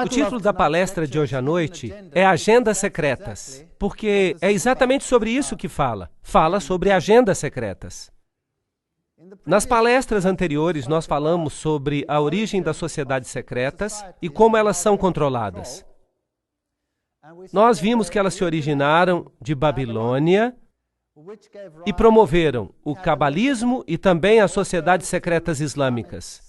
O título da palestra de hoje à noite é Agendas Secretas, porque é exatamente sobre isso que fala. Fala sobre agendas secretas. Nas palestras anteriores, nós falamos sobre a origem das sociedades secretas e como elas são controladas. Nós vimos que elas se originaram de Babilônia e promoveram o cabalismo e também as sociedades secretas islâmicas.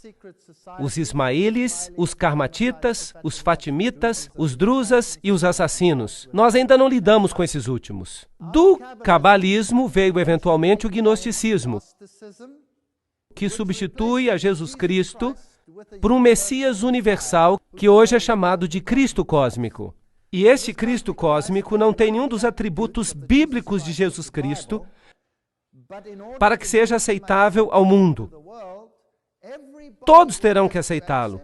Os ismaílis, os karmatitas, os fatimitas, os druzas e os assassinos. Nós ainda não lidamos com esses últimos. Do cabalismo veio eventualmente o gnosticismo, que substitui a Jesus Cristo por um Messias universal que hoje é chamado de Cristo cósmico. E este Cristo cósmico não tem nenhum dos atributos bíblicos de Jesus Cristo para que seja aceitável ao mundo. Todos terão que aceitá-lo.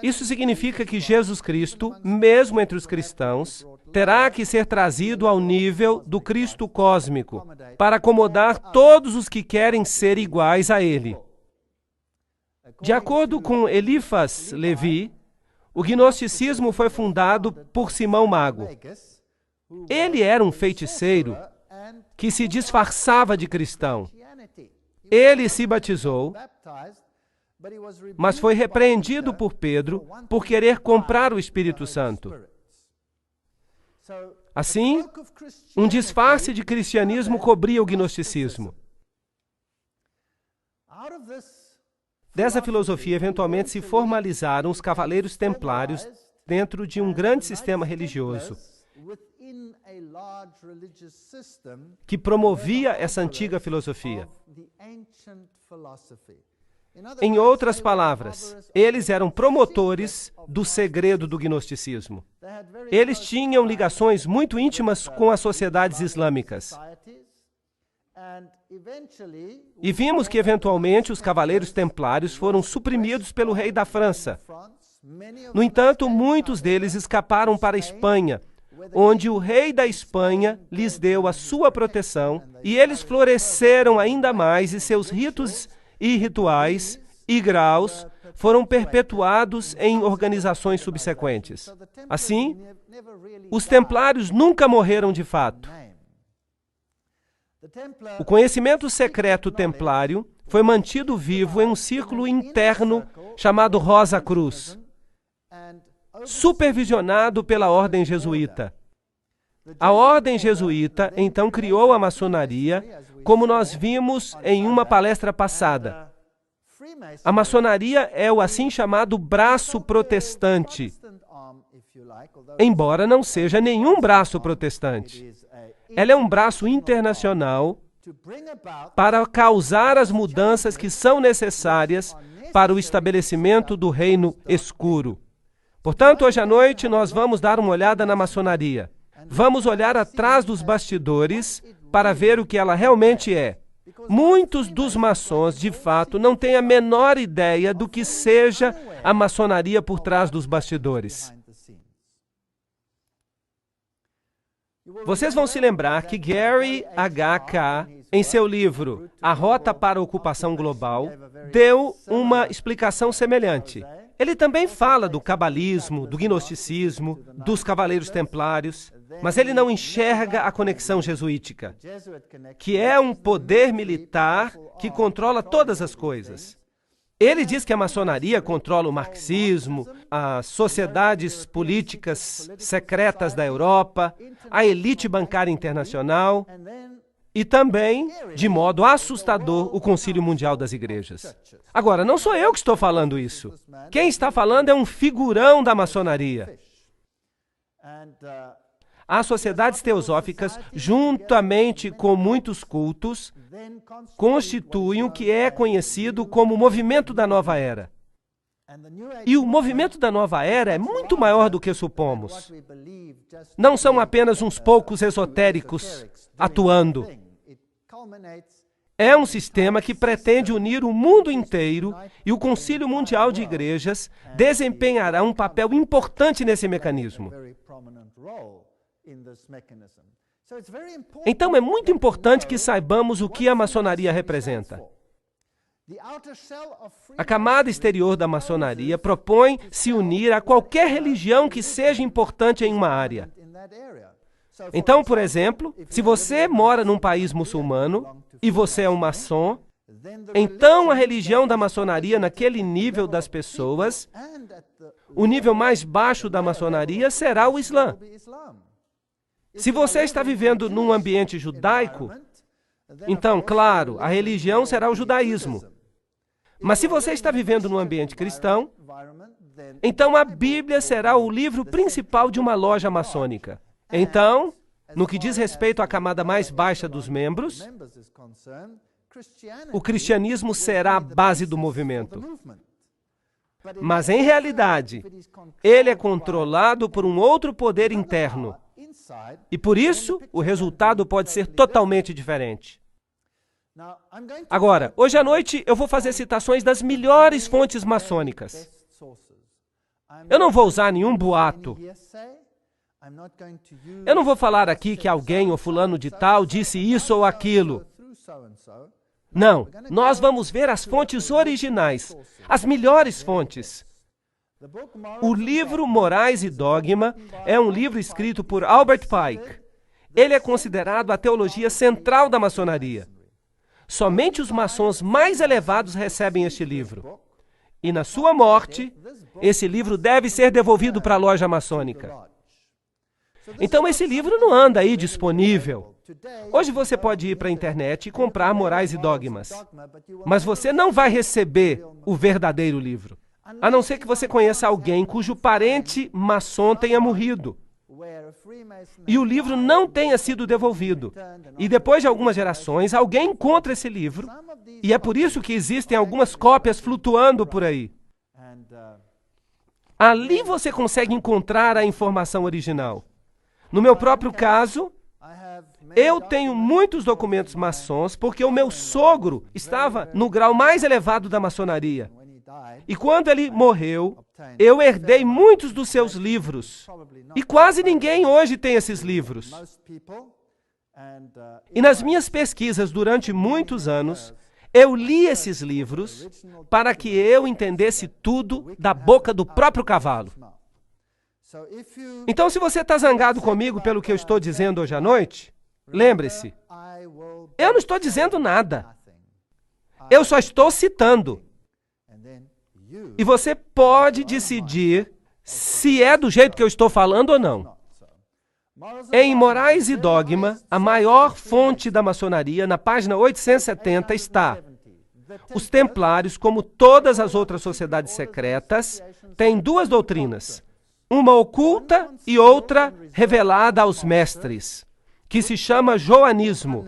Isso significa que Jesus Cristo, mesmo entre os cristãos, terá que ser trazido ao nível do Cristo cósmico para acomodar todos os que querem ser iguais a Ele. De acordo com Eliphas Levi, o gnosticismo foi fundado por Simão Mago. Ele era um feiticeiro que se disfarçava de cristão. Ele se batizou, mas foi repreendido por Pedro por querer comprar o Espírito Santo. Assim, um disfarce de cristianismo cobria o gnosticismo. Dessa filosofia, eventualmente, se formalizaram os cavaleiros templários dentro de um grande sistema religioso que promovia essa antiga filosofia. Em outras palavras, eles eram promotores do segredo do gnosticismo. Eles tinham ligações muito íntimas com as sociedades islâmicas. E vimos que, eventualmente, os cavaleiros templários foram suprimidos pelo rei da França. No entanto, muitos deles escaparam para a Espanha, onde o rei da Espanha lhes deu a sua proteção, e eles floresceram ainda mais, e seus ritos e rituais e graus foram perpetuados em organizações subsequentes. Assim, os templários nunca morreram de fato. O conhecimento secreto templário foi mantido vivo em um círculo interno chamado Rosa Cruz, supervisionado pela ordem jesuíta. A ordem jesuíta, então, criou a maçonaria, como nós vimos em uma palestra passada. A maçonaria é o assim chamado braço protestante, embora não seja nenhum braço protestante. Ela é um braço internacional para causar as mudanças que são necessárias para o estabelecimento do reino escuro. Portanto, hoje à noite nós vamos dar uma olhada na maçonaria. Vamos olhar atrás dos bastidores para ver o que ela realmente é. Muitos dos maçons, de fato, não têm a menor ideia do que seja a maçonaria por trás dos bastidores. Vocês vão se lembrar que Gary H.K., em seu livro A Rota para a Ocupação Global, deu uma explicação semelhante. Ele também fala do cabalismo, do gnosticismo, dos cavaleiros templários, mas ele não enxerga a conexão jesuítica, que é um poder militar que controla todas as coisas. Ele diz que a maçonaria controla o marxismo, as sociedades políticas secretas da Europa, a elite bancária internacional e também, de modo assustador, o Concílio Mundial das Igrejas. Agora, não sou eu que estou falando isso. Quem está falando é um figurão da maçonaria. As sociedades teosóficas, juntamente com muitos cultos, constituem o que é conhecido como o movimento da nova era. E o movimento da nova era é muito maior do que supomos. Não são apenas uns poucos esotéricos atuando. É um sistema que pretende unir o mundo inteiro e o Concílio Mundial de Igrejas desempenhará um papel importante nesse mecanismo. Então, é muito importante que saibamos o que a maçonaria representa. A camada exterior da maçonaria propõe se unir a qualquer religião que seja importante em uma área. Então, por exemplo, se você mora num país muçulmano e você é um maçom, então a religião da maçonaria naquele nível das pessoas, o nível mais baixo da maçonaria será o Islã. Se você está vivendo num ambiente judaico, então, claro, a religião será o judaísmo. Mas se você está vivendo num ambiente cristão, então a Bíblia será o livro principal de uma loja maçônica. Então, no que diz respeito à camada mais baixa dos membros, o cristianismo será a base do movimento. Mas, em realidade, ele é controlado por um outro poder interno. E, por isso, o resultado pode ser totalmente diferente. Agora, hoje à noite, eu vou fazer citações das melhores fontes maçônicas. Eu não vou usar nenhum boato. Eu não vou falar aqui que alguém ou fulano de tal disse isso ou aquilo. Não, nós vamos ver as fontes originais, as melhores fontes. O livro Morais e Dogma é um livro escrito por Albert Pike. Ele é considerado a teologia central da maçonaria. Somente os maçons mais elevados recebem este livro. E na sua morte, esse livro deve ser devolvido para a loja maçônica. Então esse livro não anda aí disponível. Hoje você pode ir para a internet e comprar Morais e Dogmas, mas você não vai receber o verdadeiro livro, a não ser que você conheça alguém cujo parente maçom tenha morrido e o livro não tenha sido devolvido. E depois de algumas gerações, alguém encontra esse livro, e é por isso que existem algumas cópias flutuando por aí. Ali você consegue encontrar a informação original. No meu próprio caso, eu tenho muitos documentos maçons porque o meu sogro estava no grau mais elevado da maçonaria. E quando ele morreu, eu herdei muitos dos seus livros. E quase ninguém hoje tem esses livros. E nas minhas pesquisas durante muitos anos, eu li esses livros para que eu entendesse tudo da boca do próprio cavalo. Então, se você está zangado comigo pelo que eu estou dizendo hoje à noite, lembre-se, eu não estou dizendo nada. Eu só estou citando. E você pode decidir se é do jeito que eu estou falando ou não. Em Morais e Dogma, a maior fonte da maçonaria, na página 870, está: os templários, como todas as outras sociedades secretas, têm duas doutrinas, uma oculta e outra revelada aos mestres, que se chama joanismo.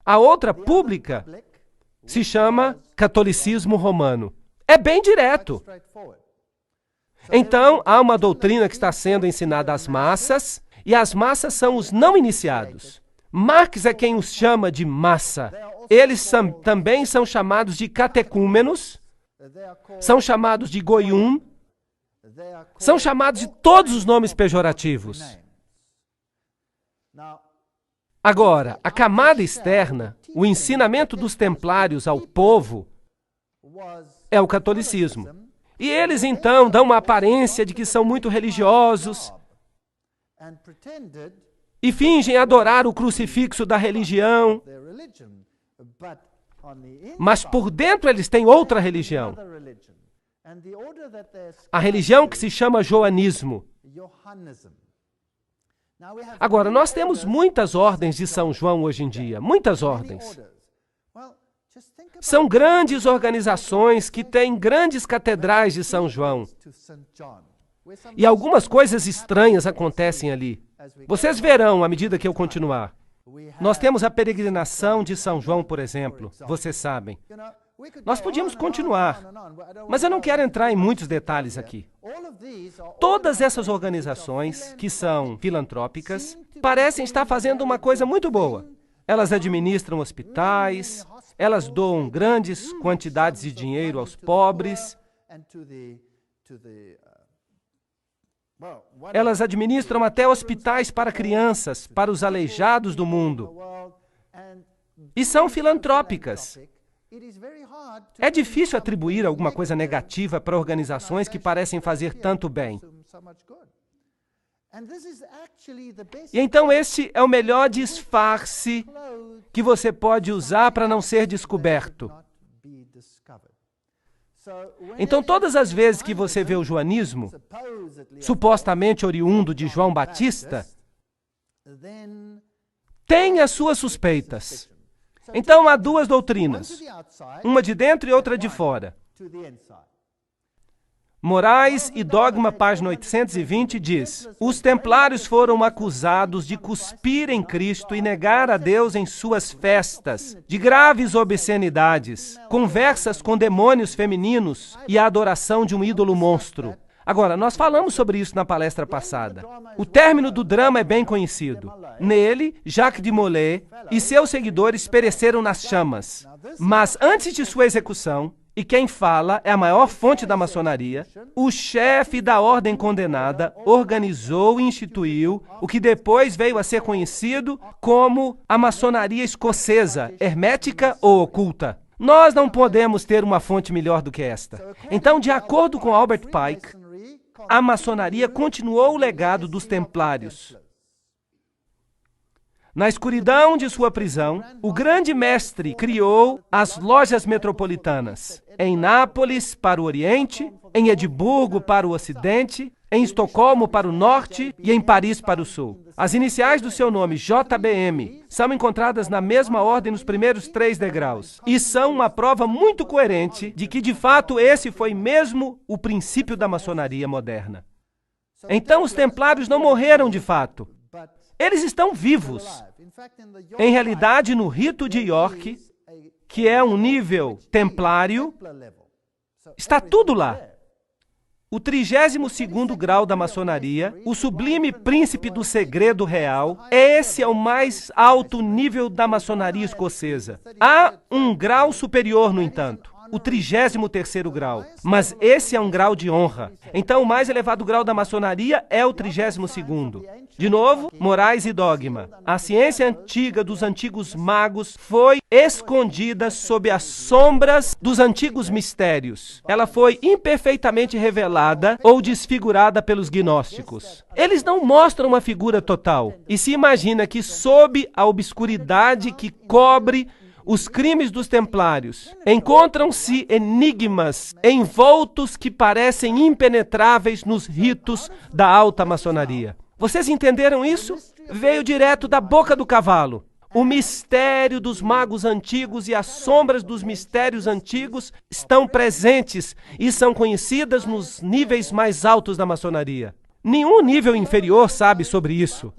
A outra, pública, se chama catolicismo romano. É bem direto. Então, há uma doutrina que está sendo ensinada às massas, e as massas são os não iniciados. Marx é quem os chama de massa. Eles também são chamados de catecúmenos, são chamados de goium, são chamados de todos os nomes pejorativos. Agora, a camada externa, o ensinamento dos templários ao povo, é o catolicismo. E eles, então, dão uma aparência de que são muito religiosos e fingem adorar o crucifixo da religião, mas por dentro eles têm outra religião. A religião que se chama joanismo. Agora, nós temos muitas ordens de São João hoje em dia, muitas ordens. São grandes organizações que têm grandes catedrais de São João. E algumas coisas estranhas acontecem ali. Vocês verão à medida que eu continuar. Nós temos a peregrinação de São João, por exemplo, vocês sabem. Nós podíamos continuar, mas eu não quero entrar em muitos detalhes aqui. Todas essas organizações, que são filantrópicas, parecem estar fazendo uma coisa muito boa. Elas administram hospitais, elas doam grandes quantidades de dinheiro aos pobres, elas administram até hospitais para crianças, para os aleijados do mundo. E são filantrópicas. É difícil atribuir alguma coisa negativa para organizações que parecem fazer tanto bem. E então este é o melhor disfarce que você pode usar para não ser descoberto. Então, todas as vezes que você vê o joanismo, supostamente oriundo de João Batista, tem as suas suspeitas. Então, há duas doutrinas, uma de dentro e outra de fora. Moraes e Dogma, página 820, diz: os templários foram acusados de cuspir em Cristo e negar a Deus em suas festas, de graves obscenidades, conversas com demônios femininos e a adoração de um ídolo monstro. Agora, nós falamos sobre isso na palestra passada. O término do drama é bem conhecido. Nele, Jacques de Molay e seus seguidores pereceram nas chamas. Mas antes de sua execução, e quem fala é a maior fonte da maçonaria, o chefe da ordem condenada organizou e instituiu o que depois veio a ser conhecido como a maçonaria escocesa, hermética ou oculta. Nós não podemos ter uma fonte melhor do que esta. Então, de acordo com Albert Pike, a maçonaria continuou o legado dos templários. Na escuridão de sua prisão, o grande mestre criou as lojas metropolitanas, em Nápoles para o Oriente, em Edimburgo para o Ocidente, em Estocolmo para o Norte e em Paris para o Sul. As iniciais do seu nome, JBM, são encontradas na mesma ordem nos primeiros 3 degraus e são uma prova muito coerente de que, de fato, esse foi mesmo o princípio da maçonaria moderna. Então, os templários não morreram de fato. Eles estão vivos. Em realidade, no rito de York, que é um nível templário, está tudo lá. O 32º grau da maçonaria, o sublime príncipe do segredo real, esse é o mais alto nível da maçonaria escocesa. Há um grau superior, no entanto, o 33º grau, mas esse é um grau de honra. Então, o mais elevado grau da maçonaria é o 32º. De novo, Moraes e Dogma. A ciência antiga dos antigos magos foi escondida sob as sombras dos antigos mistérios. Ela foi imperfeitamente revelada ou desfigurada pelos gnósticos. Eles não mostram uma figura total e se imagina que sob a obscuridade que cobre os crimes dos templários, encontram-se enigmas envoltos que parecem impenetráveis nos ritos da alta maçonaria. Vocês entenderam isso? Veio direto da boca do cavalo. O mistério dos magos antigos e as sombras dos mistérios antigos estão presentes e são conhecidas nos níveis mais altos da maçonaria. Nenhum nível inferior sabe sobre isso.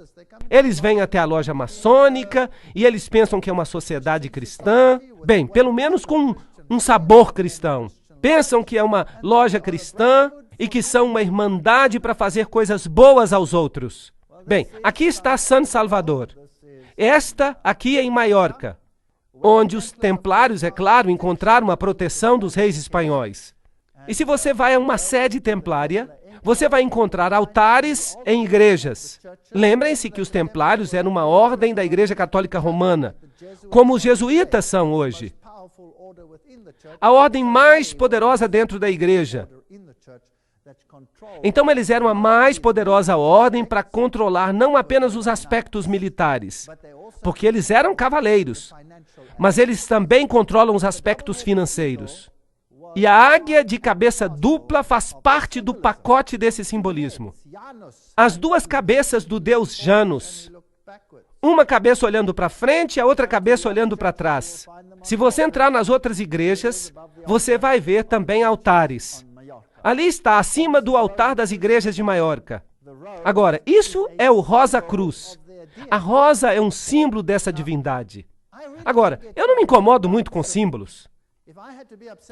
Eles vêm até a loja maçônica e eles pensam que é uma sociedade cristã. Bem, pelo menos com um sabor cristão. Pensam que é uma loja cristã e que são uma irmandade para fazer coisas boas aos outros. Bem, aqui está San Salvador. Esta aqui é em Maiorca, onde os templários, é claro, encontraram a proteção dos reis espanhóis. E se você vai a uma sede templária, você vai encontrar altares em igrejas. Lembrem-se que os templários eram uma ordem da Igreja Católica Romana, como os jesuítas são hoje. A ordem mais poderosa dentro da igreja. Então eles eram a mais poderosa ordem para controlar não apenas os aspectos militares, porque eles eram cavaleiros, mas eles também controlam os aspectos financeiros. E a águia de cabeça dupla faz parte do pacote desse simbolismo. As duas cabeças do deus Janus, uma cabeça olhando para frente e a outra cabeça olhando para trás. Se você entrar nas outras igrejas, você vai ver também altares. Ali está, acima do altar das igrejas de Maiorca. Agora, isso é o Rosa Cruz. A rosa é um símbolo dessa divindade. Agora, eu não me incomodo muito com símbolos.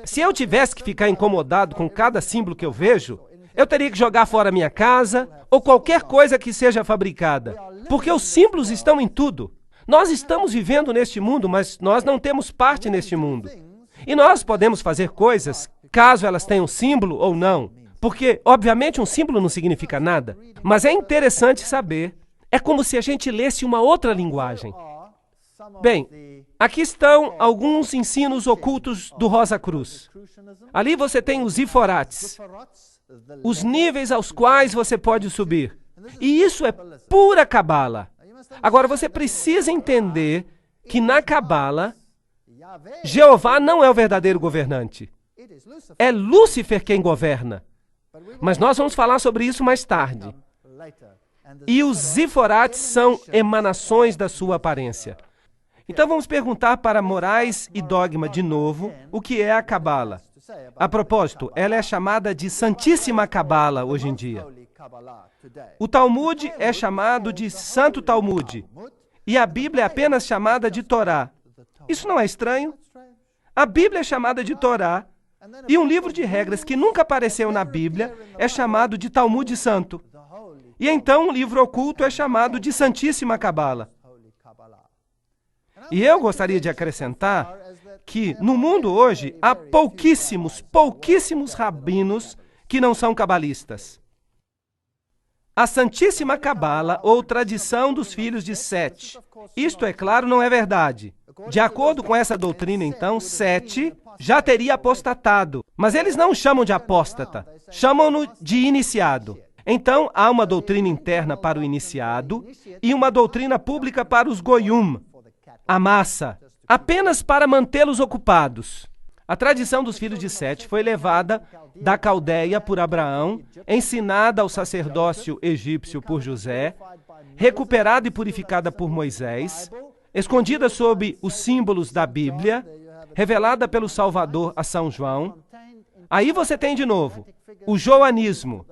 Se eu tivesse que ficar incomodado com cada símbolo que eu vejo, eu teria que jogar fora minha casa ou qualquer coisa que seja fabricada. Porque os símbolos estão em tudo. Nós estamos vivendo neste mundo, mas nós não temos parte neste mundo. E nós podemos fazer coisas, caso elas tenham símbolo ou não. Porque, obviamente, um símbolo não significa nada. Mas é interessante saber. É como se a gente lesse uma outra linguagem. Bem, aqui estão alguns ensinos ocultos do Rosa Cruz. Ali você tem os Iforates, os níveis aos quais você pode subir. E isso é pura cabala. Agora, você precisa entender que na cabala, Jeová não é o verdadeiro governante. É Lúcifer quem governa. Mas nós vamos falar sobre isso mais tarde. E os Ziforates são emanações da sua aparência. Então vamos perguntar para Morais e Dogma de novo o que é a cabala. A propósito, ela é chamada de Santíssima Cabala hoje em dia. O Talmud é chamado de Santo Talmud. E a Bíblia é apenas chamada de Torá. Isso não é estranho? A Bíblia é chamada de Torá. E um livro de regras que nunca apareceu na Bíblia é chamado de Talmud Santo. E então um livro oculto é chamado de Santíssima Cabala. E eu gostaria de acrescentar que no mundo hoje há pouquíssimos rabinos que não são cabalistas. A Santíssima Cabala, ou tradição dos filhos de Sete. Isto, é claro, não é verdade. De acordo com essa doutrina, então, Sete já teria apostatado. Mas eles não chamam de apóstata, chamam-no de iniciado. Então, há uma doutrina interna para o iniciado e uma doutrina pública para os goyum, a massa, apenas para mantê-los ocupados. A tradição dos filhos de Sete foi levada da Caldeia por Abraão, ensinada ao sacerdócio egípcio por José, recuperada e purificada por Moisés, escondida sob os símbolos da Bíblia, revelada pelo Salvador a São João. Aí você tem de novo o joanismo,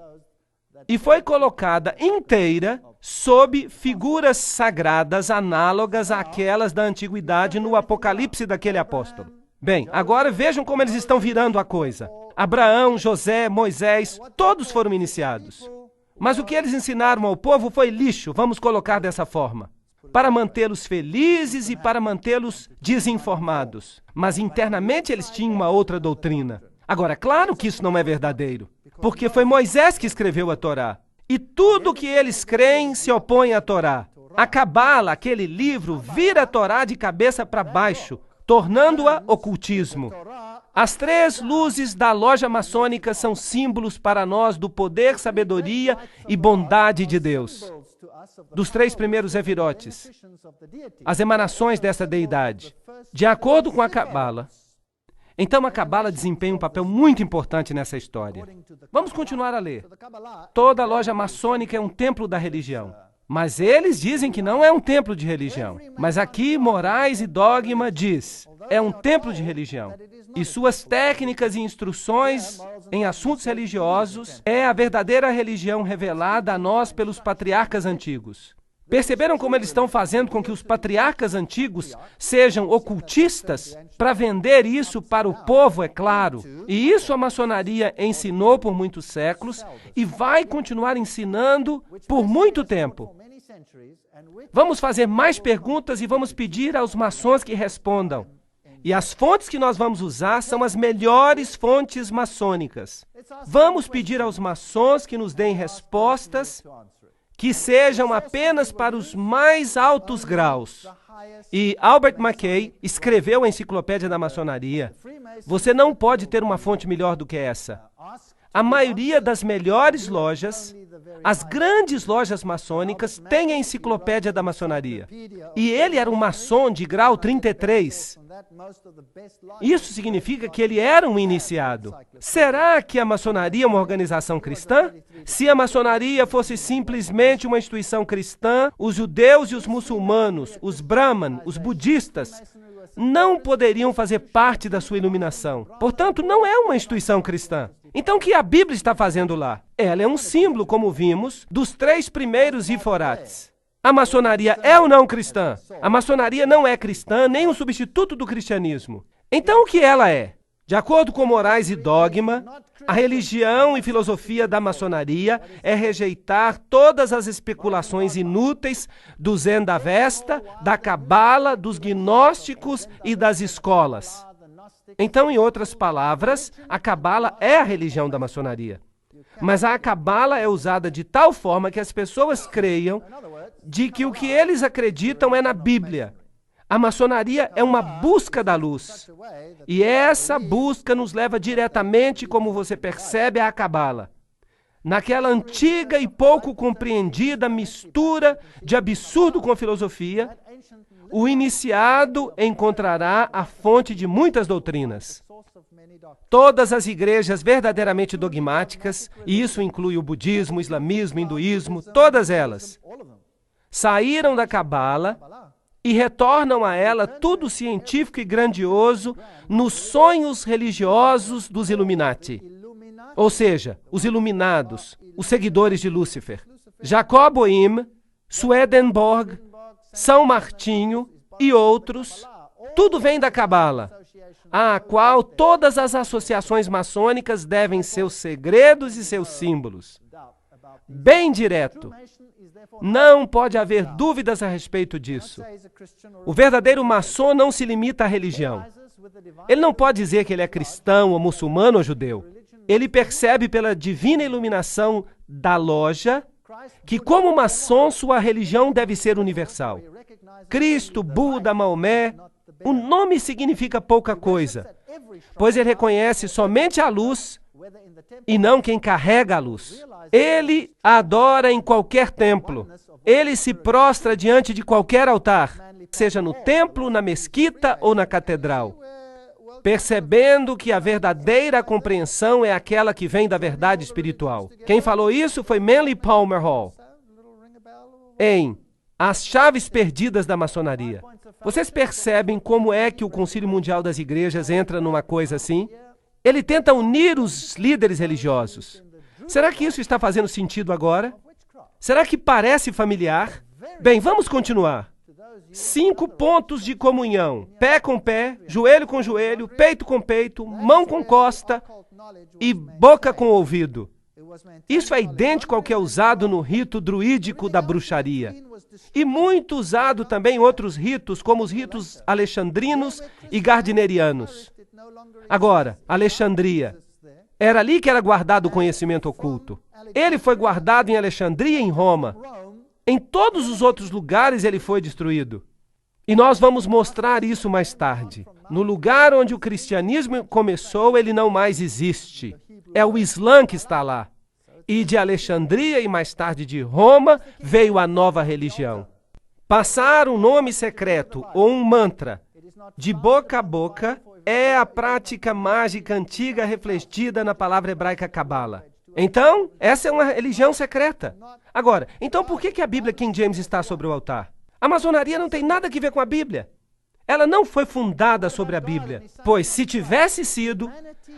e foi colocada inteira sob figuras sagradas análogas àquelas da antiguidade no Apocalipse daquele apóstolo. Bem, agora vejam como eles estão virando a coisa. Abraão, José, Moisés, todos foram iniciados. Mas o que eles ensinaram ao povo foi lixo, vamos colocar dessa forma, para mantê-los felizes e para mantê-los desinformados. Mas internamente eles tinham uma outra doutrina. Agora, claro que isso não é verdadeiro, porque foi Moisés que escreveu a Torá. E tudo que eles creem se opõe à Torá. A Cabala, aquele livro, vira a Torá de cabeça para baixo, tornando-a ocultismo. As três luzes da loja maçônica são símbolos para nós do poder, sabedoria e bondade de Deus. Dos três primeiros Evirotes, as emanações dessa deidade. De acordo com a Cabala, então a Cabala desempenha um papel muito importante nessa história. Vamos continuar a ler. Toda loja maçônica é um templo da religião. Mas eles dizem que não é um templo de religião. Mas aqui, Morais e Dogma diz, é um templo de religião. E suas técnicas e instruções em assuntos religiosos é a verdadeira religião revelada a nós pelos patriarcas antigos. Perceberam como eles estão fazendo com que os patriarcas antigos sejam ocultistas para vender isso para o povo, é claro. E isso a maçonaria ensinou por muitos séculos e vai continuar ensinando por muito tempo. Vamos fazer mais perguntas e vamos pedir aos maçons que respondam. E as fontes que nós vamos usar são as melhores fontes maçônicas. Vamos pedir aos maçons que nos deem respostas que sejam apenas para os mais altos graus. E Albert McKay escreveu a Enciclopédia da Maçonaria. Você não pode ter uma fonte melhor do que essa. A maioria das melhores lojas, as grandes lojas maçônicas, tem a Enciclopédia da Maçonaria. E ele era um maçom de grau 33. Isso significa que ele era um iniciado. Será que a maçonaria é uma organização cristã? Se a maçonaria fosse simplesmente uma instituição cristã, os judeus e os muçulmanos, os brahman, os budistas, não poderiam fazer parte da sua iluminação. Portanto, não é uma instituição cristã. Então, o que a Bíblia está fazendo lá? Ela é um símbolo, como vimos, dos três primeiros Iforates. A maçonaria é ou não cristã? A maçonaria não é cristã, nem um substituto do cristianismo. Então, o que ela é? De acordo com Morais e Dogma, a religião e filosofia da maçonaria é rejeitar todas as especulações inúteis do Zen da Vesta, da Cabala, dos gnósticos e das escolas. Então, em outras palavras, a Cabala é a religião da maçonaria. Mas a Cabala é usada de tal forma que as pessoas creiam de que o que eles acreditam é na Bíblia. A maçonaria é uma busca da luz. E essa busca nos leva diretamente, como você percebe, à Cabala. Naquela antiga e pouco compreendida mistura de absurdo com filosofia, o iniciado encontrará a fonte de muitas doutrinas. Todas as igrejas verdadeiramente dogmáticas, e isso inclui o budismo, o islamismo, o hinduísmo, todas elas, saíram da Cabala e retornam a ela tudo científico e grandioso nos sonhos religiosos dos Illuminati. Ou seja, os iluminados, os seguidores de Lúcifer. Jacob Boehme, Swedenborg, São Martinho e outros, tudo vem da Cabala, a qual todas as associações maçônicas devem seus segredos e seus símbolos. Bem direto. Não pode haver dúvidas a respeito disso. O verdadeiro maçom não se limita à religião. Ele não pode dizer que ele é cristão, ou muçulmano, ou judeu. Ele percebe pela divina iluminação da loja que, como maçom, sua religião deve ser universal. Cristo, Buda, Maomé, o nome significa pouca coisa, pois ele reconhece somente a luz e não quem carrega a luz. Ele a adora em qualquer templo. Ele se prostra diante de qualquer altar, seja no templo, na mesquita ou na catedral, percebendo que a verdadeira compreensão é aquela que vem da verdade espiritual. Quem falou isso foi Manly Palmer Hall, em As Chaves Perdidas da Maçonaria. Vocês percebem como é que o Concílio Mundial das Igrejas entra numa coisa assim? Ele tenta unir os líderes religiosos. Será que isso está fazendo sentido agora? Será que parece familiar? Bem, vamos continuar. 5 pontos de comunhão: pé com pé, joelho com joelho, peito com peito, mão com costa e boca com ouvido. Isso é idêntico ao que é usado no rito druídico da bruxaria. E muito usado também em outros ritos, como os ritos alexandrinos e gardnerianos. Agora, Alexandria. Era ali que era guardado o conhecimento oculto. Ele foi guardado em Alexandria e em Roma. Em todos os outros lugares ele foi destruído. E nós vamos mostrar isso mais tarde. No lugar onde o cristianismo começou, ele não mais existe. É o Islã que está lá. E de Alexandria e mais tarde de Roma veio a nova religião. Passar um nome secreto ou um mantra de boca a boca é a prática mágica antiga refletida na palavra hebraica Cabala. Então, essa é uma religião secreta. Agora, então por que a Bíblia King James está sobre o altar? A maçonaria não tem nada a ver com a Bíblia. Ela não foi fundada sobre a Bíblia, pois se tivesse sido,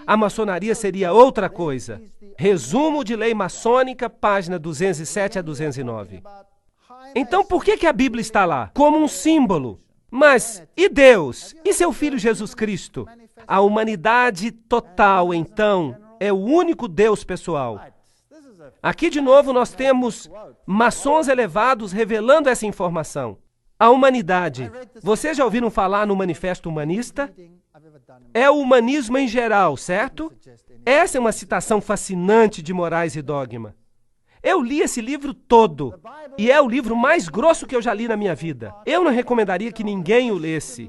a maçonaria seria outra coisa. Resumo de Lei Maçônica, página 207 a 209. Então por que a Bíblia está lá? Como um símbolo. Mas, e Deus? E seu Filho Jesus Cristo? A humanidade total, então, é o único Deus pessoal. Aqui, de novo, nós temos maçons elevados revelando essa informação. A humanidade. Vocês já ouviram falar no Manifesto Humanista? É o humanismo em geral, certo? Essa é uma citação fascinante de Morais e Dogma. Eu li esse livro todo, e é o livro mais grosso que eu já li na minha vida. Eu não recomendaria que ninguém o lesse.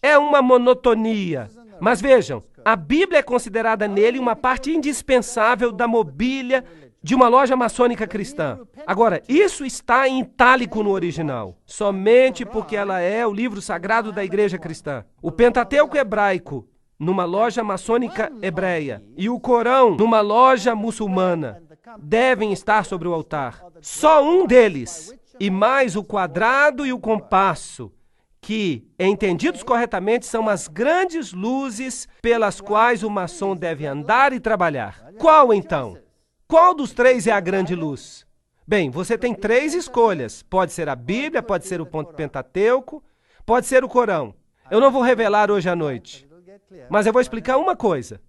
É uma monotonia. Mas vejam, a Bíblia é considerada nele uma parte indispensável da mobília de uma loja maçônica cristã. Agora, isso está em itálico no original, somente porque ela é o livro sagrado da igreja cristã. O Pentateuco hebraico, numa loja maçônica hebreia, e o Corão, numa loja muçulmana, devem estar sobre o altar. Só um deles, e mais o quadrado e o compasso, que, entendidos corretamente, são as grandes luzes pelas quais o maçom deve andar e trabalhar. Qual, então? Qual dos 3 é a grande luz? Bem, você tem 3 escolhas. Pode ser a Bíblia, pode ser o Pentateuco, pode ser o Corão. Eu não vou revelar hoje à noite, mas eu vou explicar uma coisa.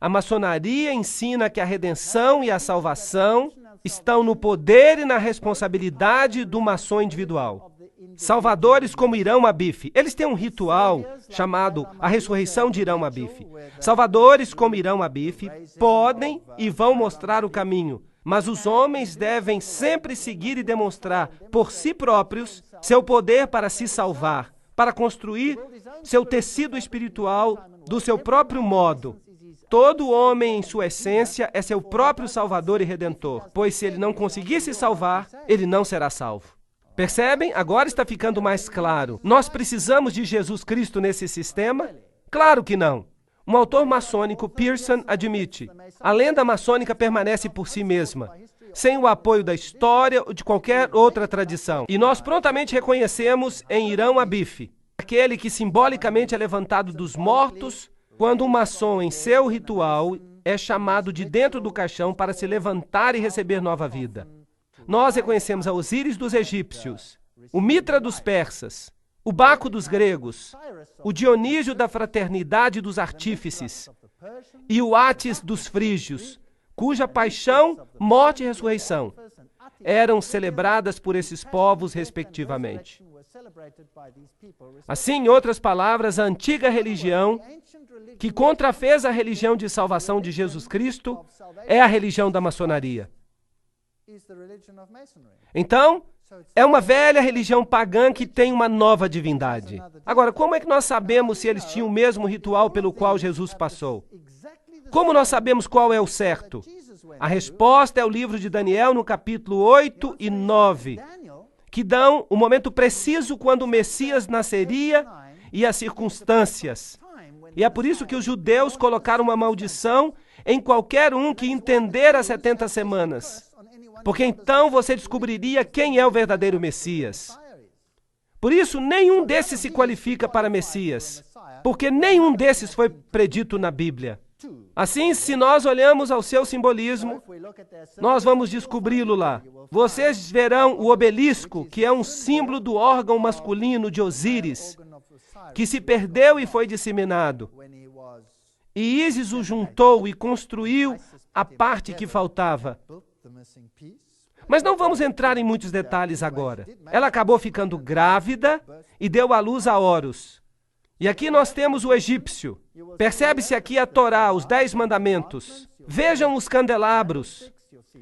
A maçonaria ensina que a redenção e a salvação estão no poder e na responsabilidade do maçom individual. Salvadores como Irão Abif, eles têm um ritual chamado a ressurreição de Irão Abif. Salvadores como Irão Abif podem e vão mostrar o caminho, mas os homens devem sempre seguir e demonstrar por si próprios seu poder para se salvar, para construir seu tecido espiritual do seu próprio modo. Todo homem, em sua essência, é seu próprio Salvador e Redentor, pois se ele não conseguir se salvar, ele não será salvo. Percebem? Agora está ficando mais claro. Nós precisamos de Jesus Cristo nesse sistema? Claro que não. Um autor maçônico, Pearson, admite: a lenda maçônica permanece por si mesma, sem o apoio da história ou de qualquer outra tradição. E nós prontamente reconhecemos em Irão Abif, aquele que simbolicamente é levantado dos mortos, quando um maçom, em seu ritual, é chamado de dentro do caixão para se levantar e receber nova vida. Nós reconhecemos a Osíris dos egípcios, o Mitra dos persas, o Baco dos gregos, o Dionísio da fraternidade dos artífices e o Átis dos frígios, cuja paixão, morte e ressurreição eram celebradas por esses povos respectivamente. Assim, em outras palavras, a antiga religião, que contrafez a religião de salvação de Jesus Cristo, é a religião da maçonaria. Então, é uma velha religião pagã que tem uma nova divindade. Agora, como é que nós sabemos se eles tinham o mesmo ritual pelo qual Jesus passou? Como nós sabemos qual é o certo? A resposta é o livro de Daniel, no capítulo 8 e 9, que dão o momento preciso quando o Messias nasceria e as circunstâncias. E é por isso que os judeus colocaram uma maldição em qualquer um que entender as 70 semanas. Porque então você descobriria quem é o verdadeiro Messias. Por isso, nenhum desses se qualifica para Messias, porque nenhum desses foi predito na Bíblia. Assim, se nós olhamos ao seu simbolismo, nós vamos descobri-lo lá. Vocês verão o obelisco, que é um símbolo do órgão masculino de Osíris, que se perdeu e foi disseminado. E Ísis o juntou e construiu a parte que faltava. Mas não vamos entrar em muitos detalhes agora. Ela acabou ficando grávida e deu à luz a Horus. E aqui nós temos o egípcio. Percebe-se aqui a Torá, os 10 mandamentos. Vejam os candelabros.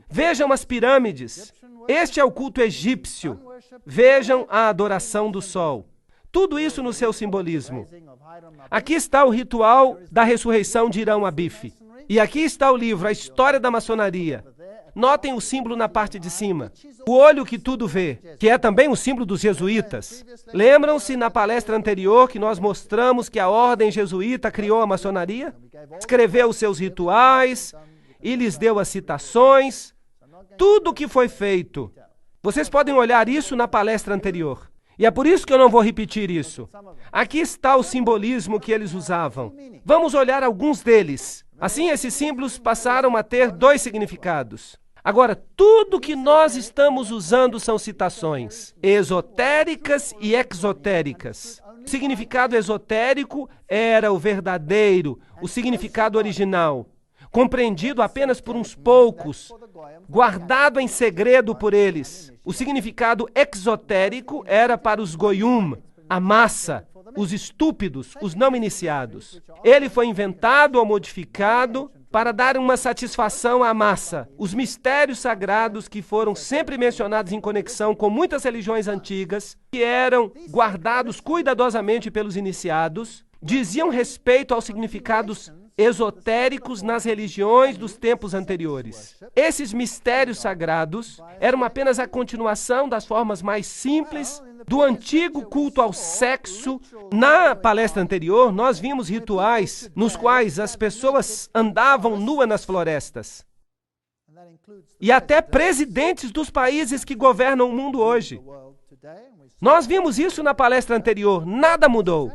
Vejam as pirâmides. Este é o culto egípcio. Vejam a adoração do sol. Tudo isso no seu simbolismo. Aqui está o ritual da ressurreição de Irão Abif. E aqui está o livro, a história da maçonaria. Notem o símbolo na parte de cima. O olho que tudo vê, que é também o símbolo dos jesuítas. Lembram-se na palestra anterior que nós mostramos que a ordem jesuíta criou a maçonaria? Escreveu os seus rituais e lhes deu as citações. Tudo o que foi feito. Vocês podem olhar isso na palestra anterior. E é por isso que eu não vou repetir isso. Aqui está o simbolismo que eles usavam. Vamos olhar alguns deles. Assim, esses símbolos passaram a ter 2 significados. Agora, tudo que nós estamos usando são citações esotéricas e exotéricas. O significado esotérico era o verdadeiro, o significado original, compreendido apenas por uns poucos, guardado em segredo por eles. O significado exotérico era para os goyum, a massa, os estúpidos, os não iniciados. Ele foi inventado ou modificado para dar uma satisfação à massa. Os mistérios sagrados que foram sempre mencionados em conexão com muitas religiões antigas, que eram guardados cuidadosamente pelos iniciados, diziam respeito aos significados esotéricos nas religiões dos tempos anteriores. Esses mistérios sagrados eram apenas a continuação das formas mais simples do antigo culto ao sexo. Na palestra anterior, nós vimos rituais nos quais as pessoas andavam nuas nas florestas. E até presidentes dos países que governam o mundo hoje. Nós vimos isso na palestra anterior, nada mudou.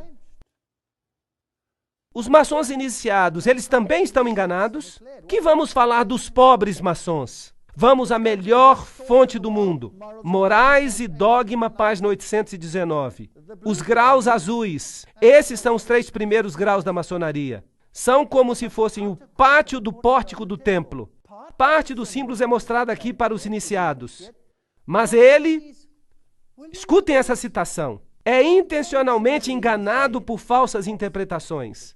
Os maçons iniciados, eles também estão enganados? Que vamos falar dos pobres maçons? Vamos à melhor fonte do mundo. Morais e Dogma, página 819. Os graus azuis. Esses são os 3 primeiros graus da maçonaria. São como se fossem o pátio do pórtico do templo. Parte dos símbolos é mostrada aqui para os iniciados. Mas ele, escutem essa citação, é intencionalmente enganado por falsas interpretações.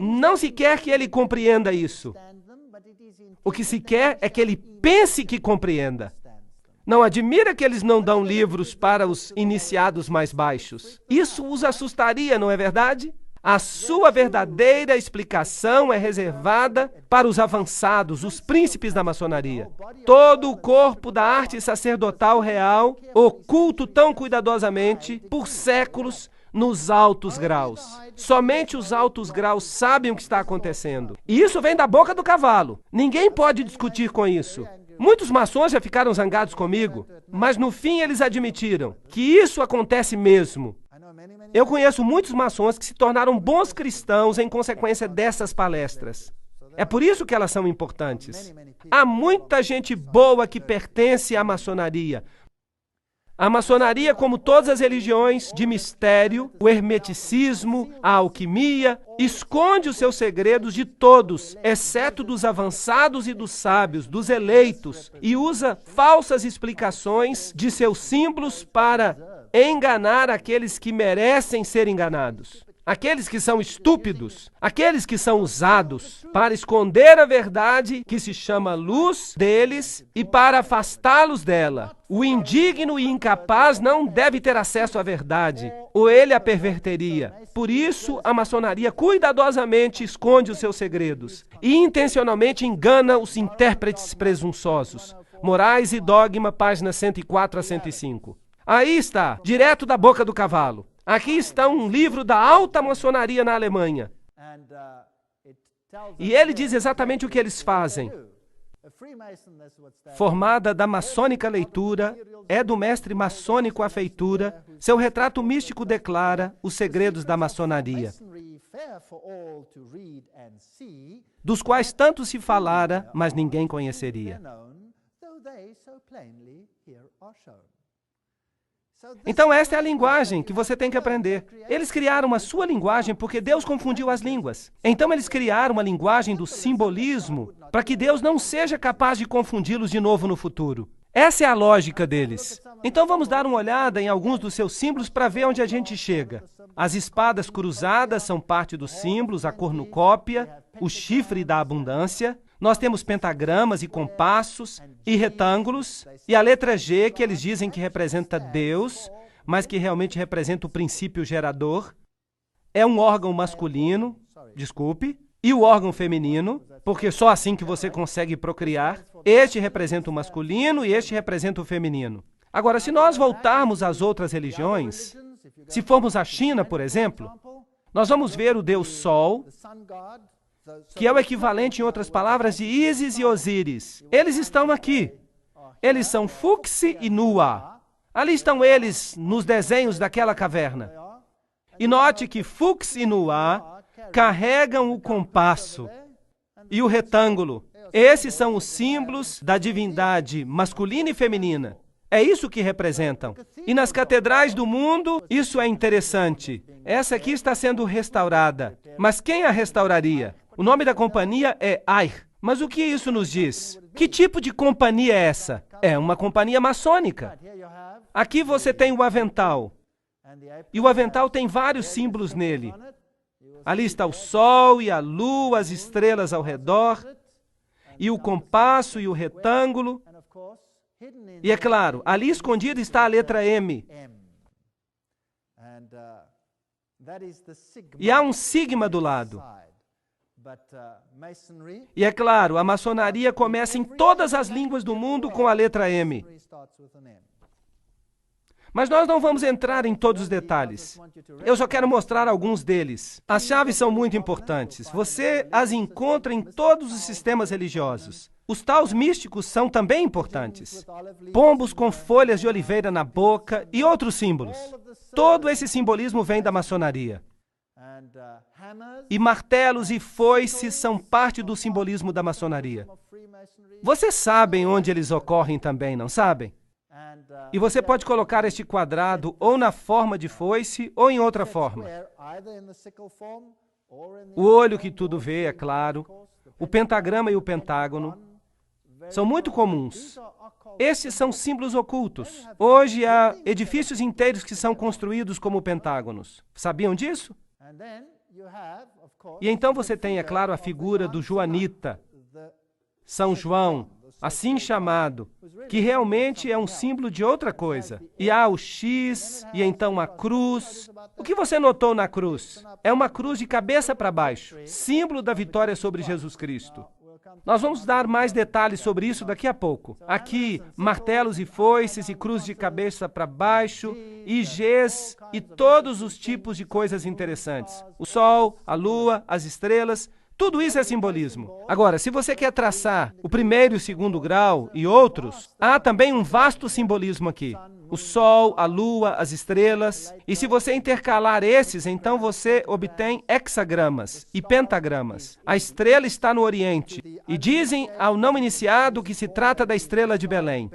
Não se quer que ele compreenda isso. O que se quer é que ele pense que compreenda. Não admira que eles não dão livros para os iniciados mais baixos. Isso os assustaria, não é verdade? A sua verdadeira explicação é reservada para os avançados, os príncipes da maçonaria. Todo o corpo da arte sacerdotal real, oculto tão cuidadosamente por séculos nos altos graus. Somente os altos graus sabem o que está acontecendo. E isso vem da boca do cavalo. Ninguém pode discutir com isso. Muitos maçons já ficaram zangados comigo, mas no fim eles admitiram que isso acontece mesmo. Eu conheço muitos maçons que se tornaram bons cristãos em consequência dessas palestras. É por isso que elas são importantes. Há muita gente boa que pertence à maçonaria. A maçonaria, como todas as religiões de mistério, o hermeticismo, a alquimia, esconde os seus segredos de todos, exceto dos avançados e dos sábios, dos eleitos, e usa falsas explicações de seus símbolos para enganar aqueles que merecem ser enganados. Aqueles que são estúpidos, aqueles que são usados para esconder a verdade que se chama luz deles e para afastá-los dela. O indigno e incapaz não deve ter acesso à verdade, ou ele a perverteria. Por isso, a maçonaria cuidadosamente esconde os seus segredos e intencionalmente engana os intérpretes presunçosos. Morais e Dogma, páginas 104 a 105. Aí está, direto da boca do cavalo. Aqui está um livro da alta maçonaria na Alemanha. E ele diz exatamente o que eles fazem. Formada da maçônica leitura, é do mestre maçônico a feitura, seu retrato místico declara os segredos da maçonaria, dos quais tanto se falara, mas ninguém conheceria. Então esta é a linguagem que você tem que aprender. Eles criaram uma sua linguagem porque Deus confundiu as línguas. Então eles criaram uma linguagem do simbolismo para que Deus não seja capaz de confundi-los de novo no futuro. Essa é a lógica deles. Então vamos dar uma olhada em alguns dos seus símbolos para ver onde a gente chega. As espadas cruzadas são parte dos símbolos, a cornucópia, o chifre da abundância. Nós temos pentagramas e compassos e retângulos, e a letra G, que eles dizem que representa Deus, mas que realmente representa o princípio gerador. É um órgão masculino, e o órgão feminino, porque só assim que você consegue procriar. Este representa o masculino e este representa o feminino. Agora, se nós voltarmos às outras religiões, se formos à China, por exemplo, nós vamos ver o Deus Sol, que é o equivalente, em outras palavras, de Ísis e Osíris. Eles estão aqui. Eles são Fuxi e Nua. Ali estão eles nos desenhos daquela caverna. E note que Fuxi e Nua carregam o compasso e o retângulo. Esses são os símbolos da divindade masculina e feminina. É isso que representam. E nas catedrais do mundo, isso é interessante. Essa aqui está sendo restaurada. Mas quem a restauraria? O nome da companhia é Air. Mas o que isso nos diz? Que tipo de companhia é essa? É uma companhia maçônica. Aqui você tem o avental. E o avental tem vários símbolos nele. Ali está o sol e a lua, as estrelas ao redor, e o compasso e o retângulo. E é claro, ali escondida está a letra M. E há um sigma do lado. E é claro, a maçonaria começa em todas as línguas do mundo com a letra M. Mas nós não vamos entrar em todos os detalhes. Eu só quero mostrar alguns deles. As chaves são muito importantes. Você as encontra em todos os sistemas religiosos. Os taus místicos são também importantes. Pombos com folhas de oliveira na boca e outros símbolos. Todo esse simbolismo vem da maçonaria. E martelos e foices são parte do simbolismo da maçonaria. Vocês sabem onde eles ocorrem também, não sabem? E você pode colocar este quadrado ou na forma de foice ou em outra forma. O olho que tudo vê, é claro. O pentagrama e o pentágono são muito comuns. Esses são símbolos ocultos. Hoje há edifícios inteiros que são construídos como pentágonos. Sabiam disso? E então você tem, é claro, a figura do joanita, São João, assim chamado, que realmente é um símbolo de outra coisa. E há o X, e então a cruz. O que você notou na cruz? É uma cruz de cabeça para baixo, símbolo da vitória sobre Jesus Cristo. Nós vamos dar mais detalhes sobre isso daqui a pouco. Aqui, martelos e foices e cruz de cabeça para baixo, e Gs e todos os tipos de coisas interessantes. O sol, a lua, as estrelas, tudo isso é simbolismo. Agora, se você quer traçar o primeiro e o segundo grau e outros, há também um vasto simbolismo aqui. O sol, a lua, as estrelas. E se você intercalar esses, então você obtém hexagramas e pentagramas. A estrela está no Oriente. E dizem ao não iniciado que se trata da estrela de Belém.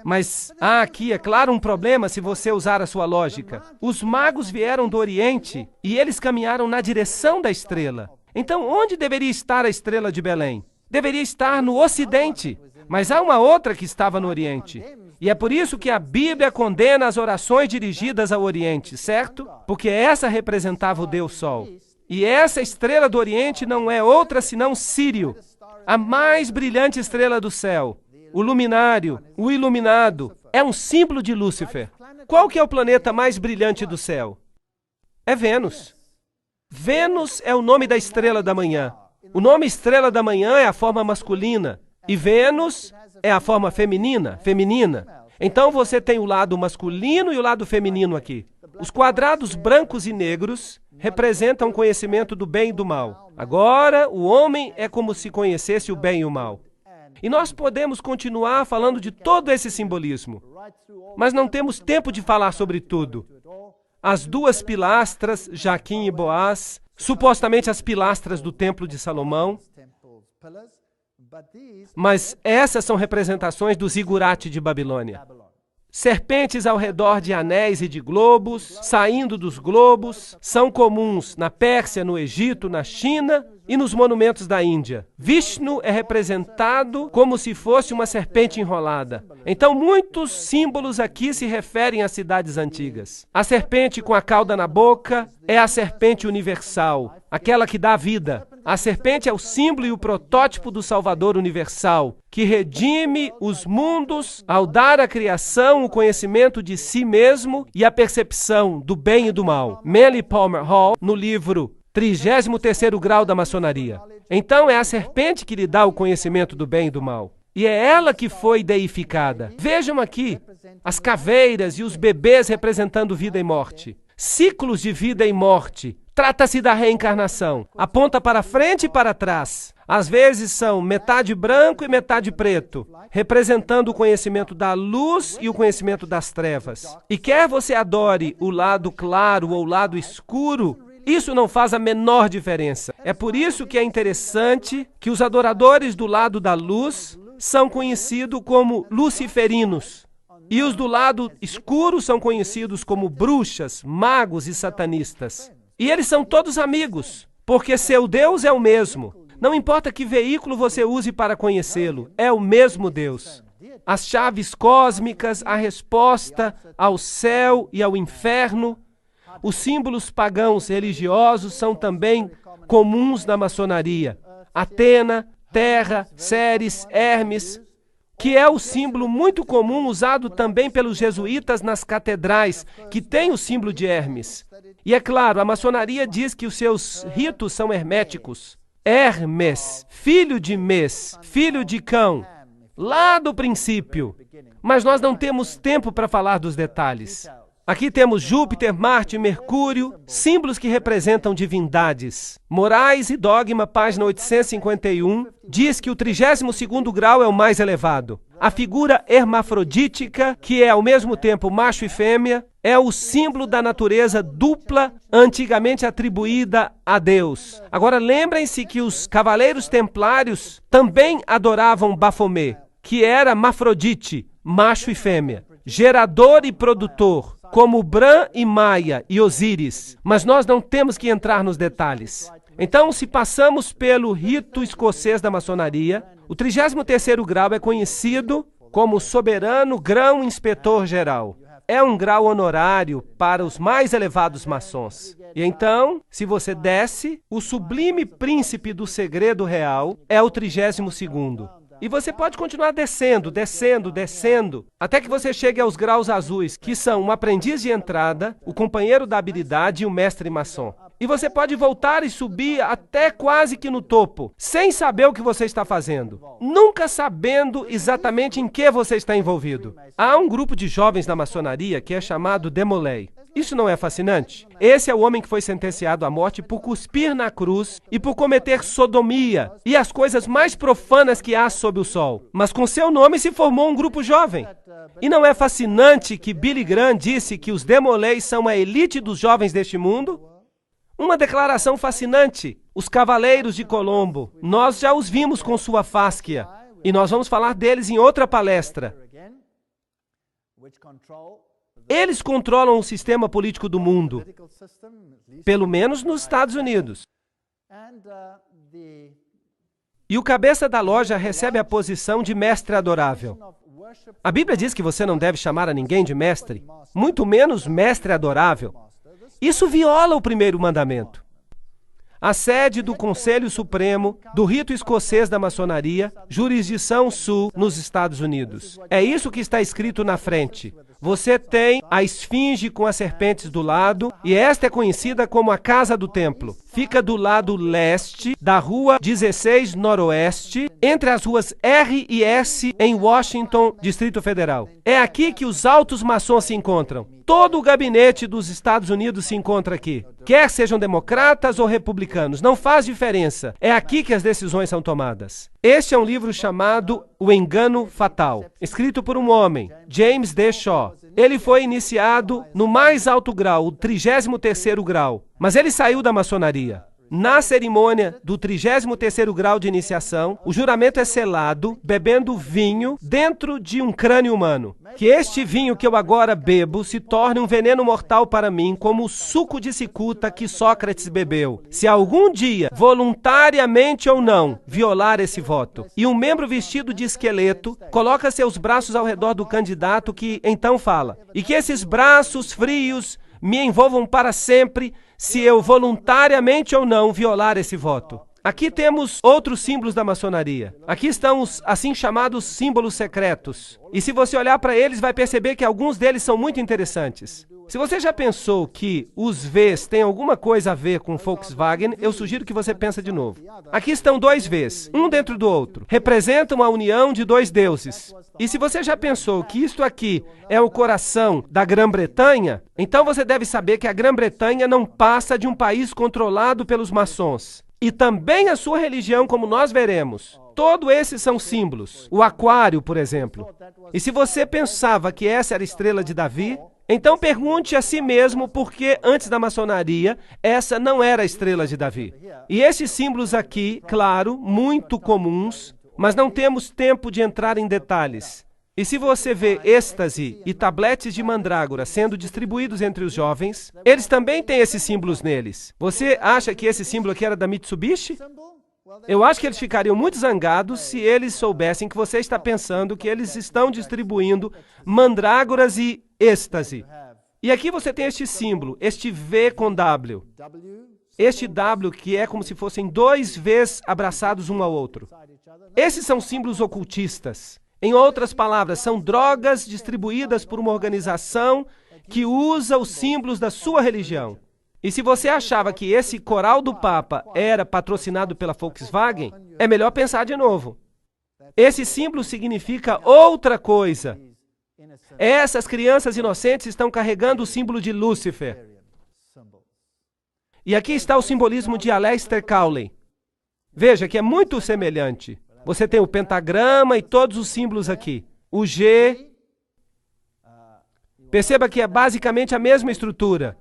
Mas há aqui, é claro, um problema se você usar a sua lógica. Os magos vieram do Oriente e eles caminharam na direção da estrela. Então, onde deveria estar a estrela de Belém? Deveria estar no Ocidente, mas há uma outra que estava no Oriente. E é por isso que a Bíblia condena as orações dirigidas ao Oriente, certo? Porque essa representava o Deus Sol. E essa estrela do Oriente não é outra senão Sírio, a mais brilhante estrela do céu. O luminário, o iluminado, é um símbolo de Lúcifer. Qual que é o planeta mais brilhante do céu? É Vênus. Vênus é o nome da estrela da manhã. O nome estrela da manhã é a forma masculina. E Vênus é a forma feminina. Então você tem o lado masculino e o lado feminino aqui. Os quadrados brancos e negros representam o conhecimento do bem e do mal. Agora, o homem é como se conhecesse o bem e o mal. E nós podemos continuar falando de todo esse simbolismo. Mas não temos tempo de falar sobre tudo. As duas pilastras, Jaquim e Boaz, supostamente as pilastras do Templo de Salomão, mas essas são representações do zigurate de Babilônia. Serpentes ao redor de anéis e de globos, saindo dos globos, são comuns na Pérsia, no Egito, na China e nos monumentos da Índia. Vishnu é representado como se fosse uma serpente enrolada. Então, muitos símbolos aqui se referem às cidades antigas. A serpente com a cauda na boca é a serpente universal, aquela que dá vida. A serpente é o símbolo e o protótipo do Salvador universal, que redime os mundos ao dar à criação o conhecimento de si mesmo e a percepção do bem e do mal. Manly Palmer Hall, no livro 33º Grau da Maçonaria. Então é a serpente que lhe dá o conhecimento do bem e do mal. E é ela que foi deificada. Vejam aqui as caveiras e os bebês representando vida e morte. Ciclos de vida e morte. Trata-se da reencarnação. Aponta para frente e para trás. Às vezes são metade branco e metade preto, representando o conhecimento da luz e o conhecimento das trevas. E quer você adore o lado claro ou o lado escuro, isso não faz a menor diferença. É por isso que é interessante que os adoradores do lado da luz são conhecidos como luciferinos. E os do lado escuro são conhecidos como bruxas, magos e satanistas. E eles são todos amigos, porque seu Deus é o mesmo. Não importa que veículo você use para conhecê-lo, é o mesmo Deus. As chaves cósmicas, a resposta ao céu e ao inferno, os símbolos pagãos religiosos são também comuns na maçonaria. Atena, Terra, Ceres, Hermes, que é o símbolo muito comum usado também pelos jesuítas nas catedrais, que tem o símbolo de Hermes. E é claro, a maçonaria diz que os seus ritos são herméticos. Hermes, filho de Mes, filho de Cão, lá do princípio. Mas nós não temos tempo para falar dos detalhes. Aqui temos Júpiter, Marte e Mercúrio, símbolos que representam divindades. Morais e Dogma, página 851, diz que o 32º grau é o mais elevado. A figura hermafrodítica, que é ao mesmo tempo macho e fêmea, é o símbolo da natureza dupla antigamente atribuída a Deus. Agora lembrem-se que os cavaleiros templários também adoravam Bafomé, que era Mafrodite, macho e fêmea, gerador e produtor, como Bran e Maia e Osíris, mas nós não temos que entrar nos detalhes. Então, se passamos pelo rito escocês da maçonaria, o 33º grau é conhecido como soberano grão-inspetor-geral. É um grau honorário para os mais elevados maçons. E então, se você desce, o sublime príncipe do segredo real é o 32º. E você pode continuar descendo, descendo, descendo, até que você chegue aos graus azuis, que são um aprendiz de entrada, o companheiro da habilidade e o mestre maçom. E você pode voltar e subir até quase que no topo, sem saber o que você está fazendo, nunca sabendo exatamente em que você está envolvido. Há um grupo de jovens na maçonaria que é chamado Demolay. Isso não é fascinante? Esse é o homem que foi sentenciado à morte por cuspir na cruz e por cometer sodomia e as coisas mais profanas que há sob o sol. Mas com seu nome se formou um grupo jovem. E não é fascinante que Billy Graham disse que os Demolay são a elite dos jovens deste mundo? Uma declaração fascinante. Os Cavaleiros de Colombo. Nós já os vimos com sua fásquia. E nós vamos falar deles em outra palestra. Eles controlam o sistema político do mundo, pelo menos nos Estados Unidos. E o cabeça da loja recebe a posição de mestre adorável. A Bíblia diz que você não deve chamar a ninguém de mestre, muito menos mestre adorável. Isso viola o primeiro mandamento. A sede do Conselho Supremo, do rito escocês da maçonaria, jurisdição sul, nos Estados Unidos. É isso que está escrito na frente. Você tem a esfinge com as serpentes do lado, e esta é conhecida como a Casa do Templo. Fica do lado leste da Rua 16 Noroeste, entre as ruas R e S, em Washington, Distrito Federal. É aqui que os altos maçons se encontram. Todo o gabinete dos Estados Unidos se encontra aqui. Quer sejam democratas ou republicanos, não faz diferença. É aqui que as decisões são tomadas. Este é um livro chamado O Engano Fatal, escrito por um homem, James D. Shaw. Ele foi iniciado no mais alto grau, o 33º grau, mas ele saiu da maçonaria. Na cerimônia do 33º grau de iniciação, o juramento é selado, bebendo vinho dentro de um crânio humano. Que este vinho que eu agora bebo se torne um veneno mortal para mim, como o suco de cicuta que Sócrates bebeu. Se algum dia, voluntariamente ou não, violar esse voto. E um membro vestido de esqueleto coloca seus braços ao redor do candidato que então fala. E que esses braços frios me envolvam para sempre, se eu voluntariamente ou não violar esse voto. Aqui temos outros símbolos da maçonaria. Aqui estão os assim chamados símbolos secretos. E se você olhar para eles, vai perceber que alguns deles são muito interessantes. Se você já pensou que os Vs têm alguma coisa a ver com Volkswagen, eu sugiro que você pense de novo. Aqui estão dois Vs, um dentro do outro. Representam a união de dois deuses. E se você já pensou que isto aqui é o coração da Grã-Bretanha, então você deve saber que a Grã-Bretanha não passa de um país controlado pelos maçons. E também a sua religião, como nós veremos. Todos esses são símbolos. O aquário, por exemplo. E se você pensava que essa era a estrela de Davi, então pergunte a si mesmo por que antes da maçonaria essa não era a estrela de Davi. E esses símbolos aqui, claro, muito comuns, mas não temos tempo de entrar em detalhes. E se você vê êxtase e tabletes de mandrágora sendo distribuídos entre os jovens, eles também têm esses símbolos neles. Você acha que esse símbolo aqui era da Mitsubishi? Eu acho que eles ficariam muito zangados se eles soubessem que você está pensando que eles estão distribuindo mandrágoras e êxtase. E aqui você tem este símbolo, este V com W. Este W que é como se fossem dois Vs abraçados um ao outro. Esses são símbolos ocultistas. Em outras palavras, são drogas distribuídas por uma organização que usa os símbolos da sua religião. E se você achava que esse coral do Papa era patrocinado pela Volkswagen, é melhor pensar de novo. Esse símbolo significa outra coisa. Essas crianças inocentes estão carregando o símbolo de Lúcifer. E aqui está o simbolismo de Aleister Crowley. Veja que é muito semelhante. Você tem o pentagrama e todos os símbolos aqui. O G. Perceba que é basicamente a mesma estrutura.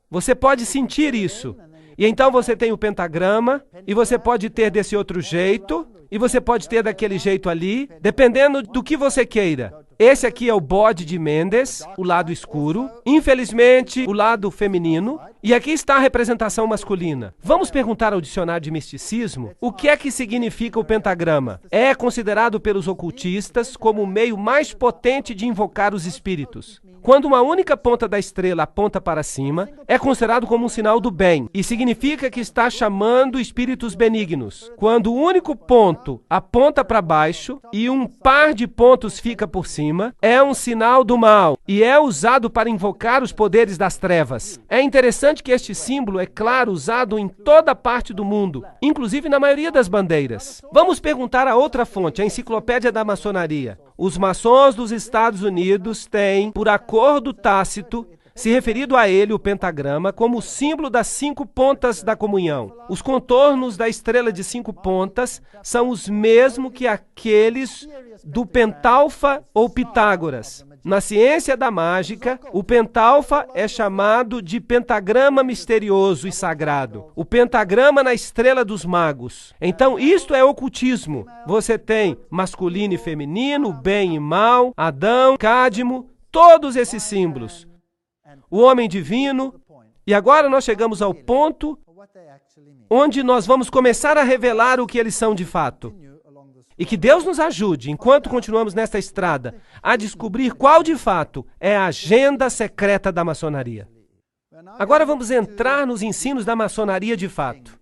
Você pode sentir isso. E então você tem o pentagrama, e você pode ter desse outro jeito, e você pode ter daquele jeito ali, dependendo do que você queira. Esse aqui é o bode de Mendes, o lado escuro. Infelizmente, o lado feminino. E aqui está a representação masculina. Vamos perguntar ao dicionário de misticismo o que é que significa o pentagrama. É considerado pelos ocultistas como o meio mais potente de invocar os espíritos. Quando uma única ponta da estrela aponta para cima, é considerado como um sinal do bem e significa que está chamando espíritos benignos. Quando o único ponto aponta para baixo e um par de pontos fica por cima, é um sinal do mal e é usado para invocar os poderes das trevas. É interessante que este símbolo é, claro, usado em toda parte do mundo, inclusive na maioria das bandeiras. Vamos perguntar a outra fonte, a Enciclopédia da Maçonaria. Os maçons dos Estados Unidos têm, por acordo tácito, se referido a ele, o pentagrama, como símbolo das 5 pontas da comunhão. Os contornos da estrela de 5 pontas são os mesmos que aqueles do pentalfa ou Pitágoras. Na ciência da mágica, o pentalfa é chamado de pentagrama misterioso e sagrado. O pentagrama na estrela dos magos. Então, isto é ocultismo. Você tem masculino e feminino, bem e mal, Adão, Cádmo, todos esses símbolos. O homem divino. E agora nós chegamos ao ponto onde nós vamos começar a revelar o que eles são de fato. E que Deus nos ajude, enquanto continuamos nesta estrada, a descobrir qual de fato é a agenda secreta da maçonaria. Agora vamos entrar nos ensinos da maçonaria de fato.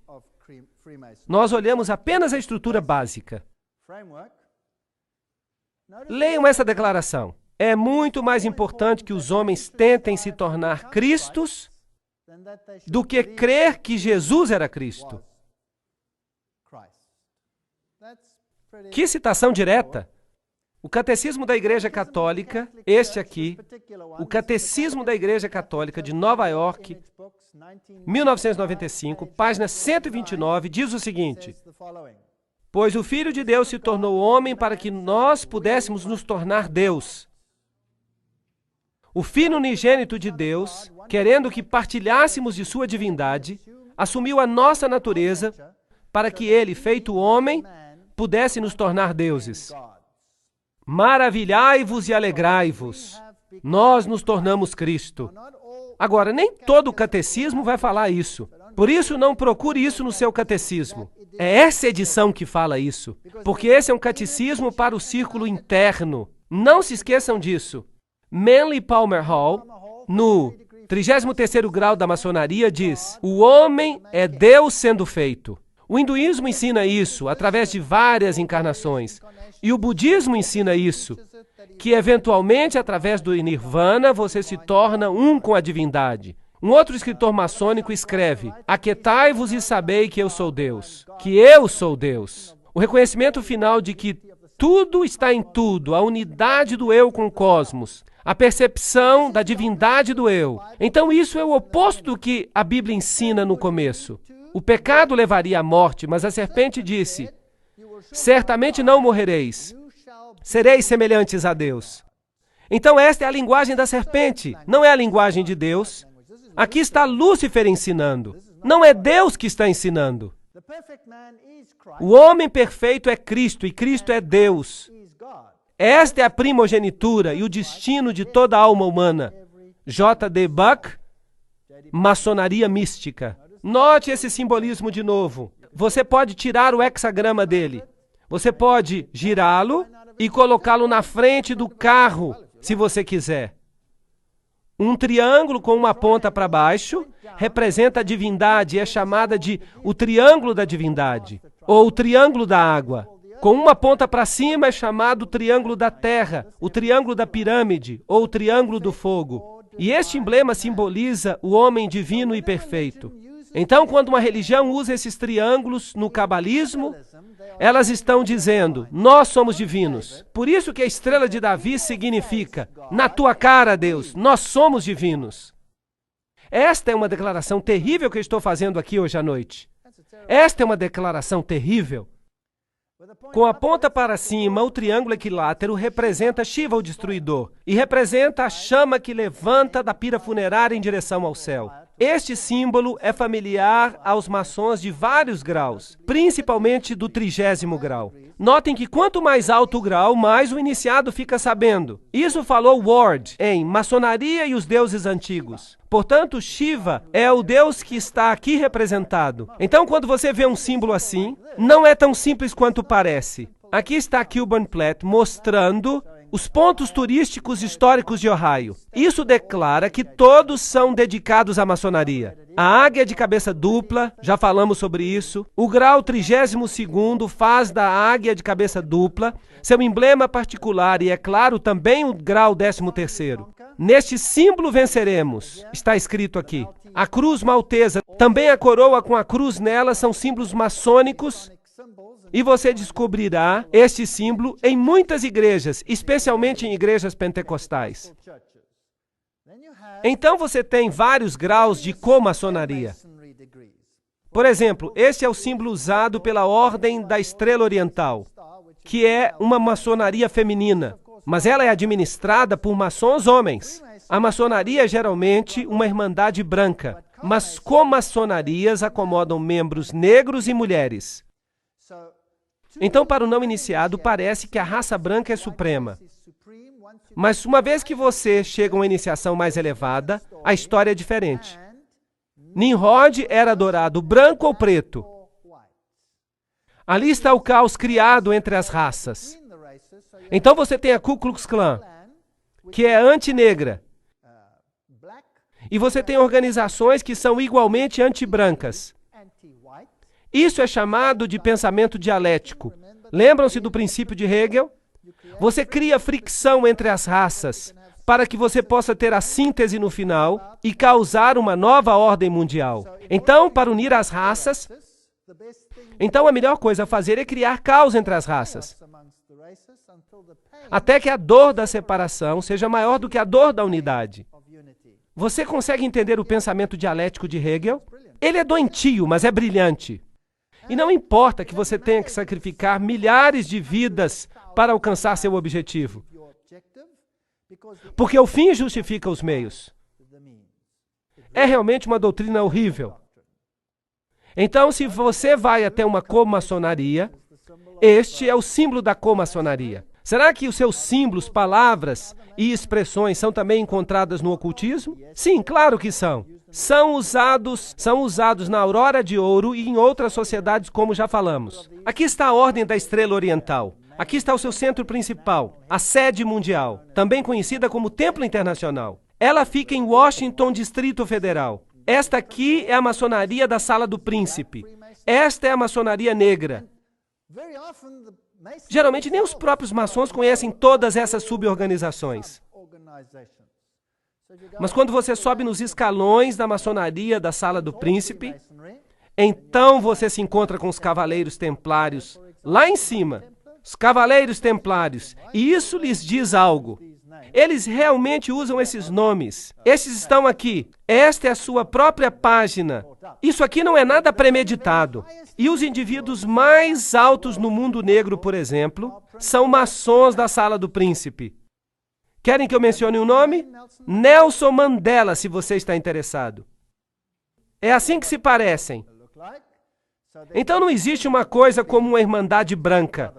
Nós olhamos apenas a estrutura básica. Leiam essa declaração. É muito mais importante que os homens tentem se tornar Cristos do que crer que Jesus era Cristo. Que citação direta! O Catecismo da Igreja Católica, este aqui, o Catecismo da Igreja Católica de Nova York, 1995, página 129, diz o seguinte: pois o Filho de Deus se tornou homem para que nós pudéssemos nos tornar Deus. O Filho unigênito de Deus, querendo que partilhássemos de sua divindade, assumiu a nossa natureza para que ele, feito homem, pudesse nos tornar deuses. Maravilhai-vos e alegrai-vos. Nós nos tornamos Cristo. Agora, nem todo o catecismo vai falar isso. Por isso, não procure isso no seu catecismo. É essa edição que fala isso. Porque esse é um catecismo para o círculo interno. Não se esqueçam disso. Manly Palmer Hall, no 33º grau da maçonaria, diz: o homem é Deus sendo feito. O hinduísmo ensina isso através de várias encarnações. E o budismo ensina isso, que eventualmente, através do nirvana, você se torna um com a divindade. Um outro escritor maçônico escreve: aquietai-vos e sabei que eu sou Deus, que eu sou Deus. O reconhecimento final de que tudo está em tudo, a unidade do eu com o cosmos, a percepção da divindade do eu. Então isso é o oposto do que a Bíblia ensina no começo. O pecado levaria à morte, mas a serpente disse: certamente não morrereis, sereis semelhantes a Deus. Então esta é a linguagem da serpente, não é a linguagem de Deus. Aqui está Lúcifer ensinando, não é Deus que está ensinando. O homem perfeito é Cristo e Cristo é Deus. Esta é a primogenitura e o destino de toda a alma humana. J.D. Buck, Maçonaria Mística. Note esse simbolismo de novo. Você pode tirar o hexagrama dele. Você pode girá-lo e colocá-lo na frente do carro, se você quiser. Um triângulo com uma ponta para baixo representa a divindade e é chamada de o triângulo da divindade, ou o triângulo da água. Com uma ponta para cima é chamado triângulo da terra, o triângulo da pirâmide, ou o triângulo do fogo. E este emblema simboliza o homem divino e perfeito. Então, quando uma religião usa esses triângulos no cabalismo, elas estão dizendo: nós somos divinos. Por isso que a estrela de Davi significa: na tua cara, Deus, nós somos divinos. Esta é uma declaração terrível que eu estou fazendo aqui hoje à noite. Esta é uma declaração terrível. Com a ponta para cima, o triângulo equilátero representa Shiva, o destruidor, e representa a chama que levanta da pira funerária em direção ao céu. Este símbolo é familiar aos maçons de vários graus, principalmente do 30º grau. Notem que quanto mais alto o grau, mais o iniciado fica sabendo. Isso falou Ward em Maçonaria e os Deuses Antigos. Portanto, Shiva é o Deus que está aqui representado. Então, quando você vê um símbolo assim, não é tão simples quanto parece. Aqui está Kilburn Platt mostrando os pontos turísticos históricos de Ohio. Isso declara que todos são dedicados à maçonaria. A águia de cabeça dupla, já falamos sobre isso. O grau 32º faz da águia de cabeça dupla seu emblema particular e, é claro, também o grau 13º. Neste símbolo venceremos, está escrito aqui. A cruz maltesa, também a coroa com a cruz nela, são símbolos maçônicos. E você descobrirá este símbolo em muitas igrejas, especialmente em igrejas pentecostais. Então você tem vários graus de comaçonaria. Por exemplo, este é o símbolo usado pela Ordem da Estrela Oriental, que é uma maçonaria feminina, mas ela é administrada por maçons homens. A maçonaria é geralmente uma irmandade branca, mas comaçonarias acomodam membros negros e mulheres. Então, para o não iniciado, parece que a raça branca é suprema. Mas uma vez que você chega a uma iniciação mais elevada, a história é diferente. Nimrod era adorado branco ou preto. Ali está o caos criado entre as raças. Então você tem a Ku Klux Klan, que é anti-negra. E você tem organizações que são igualmente anti-brancas. Isso é chamado de pensamento dialético. Lembram-se do princípio de Hegel? Você cria fricção entre as raças para que você possa ter a síntese no final e causar uma nova ordem mundial. Então, para unir as raças, a melhor coisa a fazer é criar caos entre as raças, até que a dor da separação seja maior do que a dor da unidade. Você consegue entender o pensamento dialético de Hegel? Ele é doentio, mas é brilhante. E não importa que você tenha que sacrificar milhares de vidas para alcançar seu objetivo, porque o fim justifica os meios. É realmente uma doutrina horrível. Então, se você vai até uma comaçonaria, este é o símbolo da comaçonaria. Será que os seus símbolos, palavras e expressões são também encontradas no ocultismo? Sim, claro que são. São usados na Aurora de Ouro e em outras sociedades, como já falamos. Aqui está a Ordem da Estrela Oriental. Aqui está o seu centro principal, a sede mundial, também conhecida como Templo Internacional. Ela fica em Washington, Distrito Federal. Esta aqui é a maçonaria da Sala do Príncipe. Esta é a maçonaria negra. Geralmente, nem os próprios maçons conhecem todas essas suborganizações. Mas quando você sobe nos escalões da maçonaria da Sala do Príncipe, então você se encontra com os Cavaleiros Templários lá em cima. Os Cavaleiros Templários. E isso lhes diz algo. Eles realmente usam esses nomes. Esses estão aqui. Esta é a sua própria página. Isso aqui não é nada premeditado. E os indivíduos mais altos no mundo negro, por exemplo, são maçons da Sala do Príncipe. Querem que eu mencione o nome? Nelson Mandela, se você está interessado. É assim que se parecem. Então não existe uma coisa como uma irmandade branca.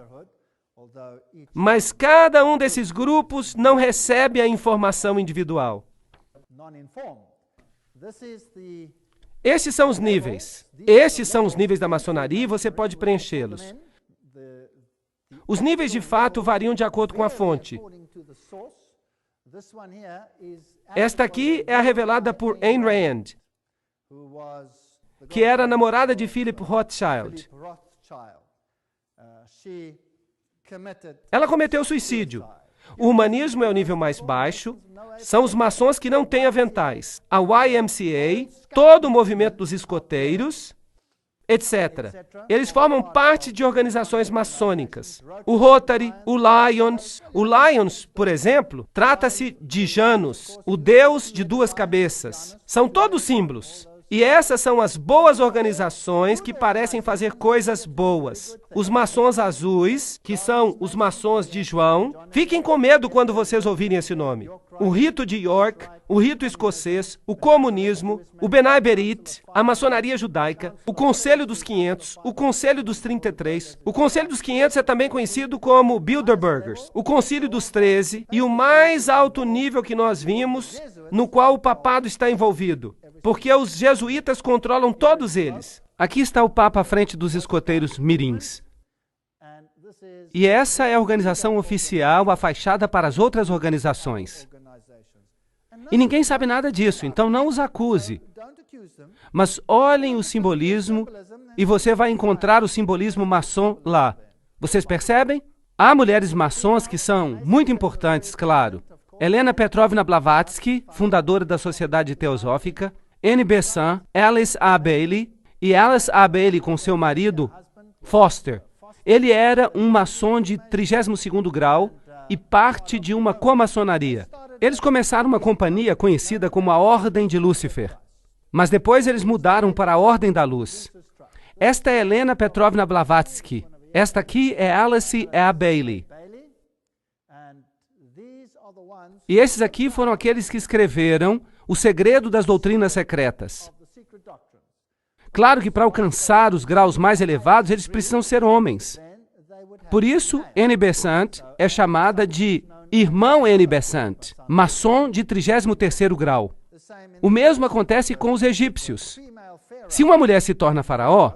Mas cada um desses grupos não recebe a informação individual. Esses são os níveis. Esses são os níveis da maçonaria e você pode preenchê-los. Os níveis de fato variam de acordo com a fonte. Esta aqui é a revelada por Ayn Rand, que era a namorada de Philip Rothschild. Ela cometeu suicídio. O humanismo é o nível mais baixo. São os maçons que não têm aventais. A YMCA, todo o movimento dos escoteiros, etc. Eles formam parte de organizações maçônicas. O Rotary, o Lions. O Lions, por exemplo, trata-se de Janus, o deus de duas cabeças. São todos símbolos. E essas são as boas organizações que parecem fazer coisas boas. Os maçons azuis, que são os maçons de João, fiquem com medo quando vocês ouvirem esse nome. O rito de York, o rito escocês, o comunismo, o B'nai B'rith, a maçonaria judaica, o Conselho dos 500, o Conselho dos 33. O Conselho dos 500 é também conhecido como Bilderbergers, o Concílio dos 13 e o mais alto nível que nós vimos, no qual o papado está envolvido, porque os jesuítas controlam todos eles. Aqui está o Papa à frente dos escoteiros mirins. E essa é a organização oficial, a fachada para as outras organizações. E ninguém sabe nada disso, então não os acuse. Mas olhem o simbolismo e você vai encontrar o simbolismo maçom lá. Vocês percebem? Há mulheres maçons que são muito importantes, claro. Helena Petrovna Blavatsky, fundadora da Sociedade Teosófica, Annie Besant, Alice A. Bailey, e Alice A. Bailey com seu marido, Foster. Ele era um maçom de 32º grau e parte de uma comaçonaria. Eles começaram uma companhia conhecida como a Ordem de Lúcifer, mas depois eles mudaram para a Ordem da Luz. Esta é Helena Petrovna Blavatsky. Esta aqui é Alice A. Bailey. E esses aqui foram aqueles que escreveram O Segredo das Doutrinas Secretas. Claro que para alcançar os graus mais elevados, eles precisam ser homens. Por isso, Annie Besant é chamada de Irmão Annie Besant, maçom de 33º grau. O mesmo acontece com os egípcios. Se uma mulher se torna faraó,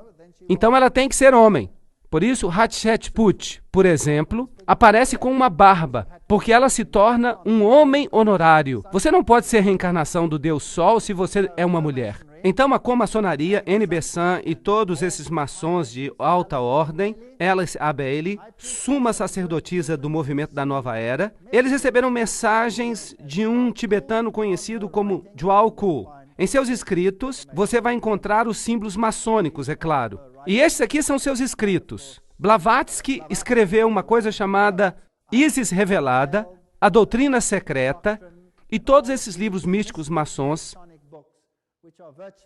então ela tem que ser homem. Por isso, Hatshepsut, por exemplo, aparece com uma barba, porque ela se torna um homem honorário. Você não pode ser reencarnação do Deus Sol se você é uma mulher. Então, a comaçonaria, Annie Besant e todos esses maçons de alta ordem, Alice A. Bailey, suma sacerdotisa do movimento da Nova Era, eles receberam mensagens de um tibetano conhecido como Djwhal Khul. Em seus escritos, você vai encontrar os símbolos maçônicos, é claro. E estes aqui são seus escritos. Blavatsky escreveu uma coisa chamada Isis Revelada, a Doutrina Secreta, e todos esses livros místicos maçons.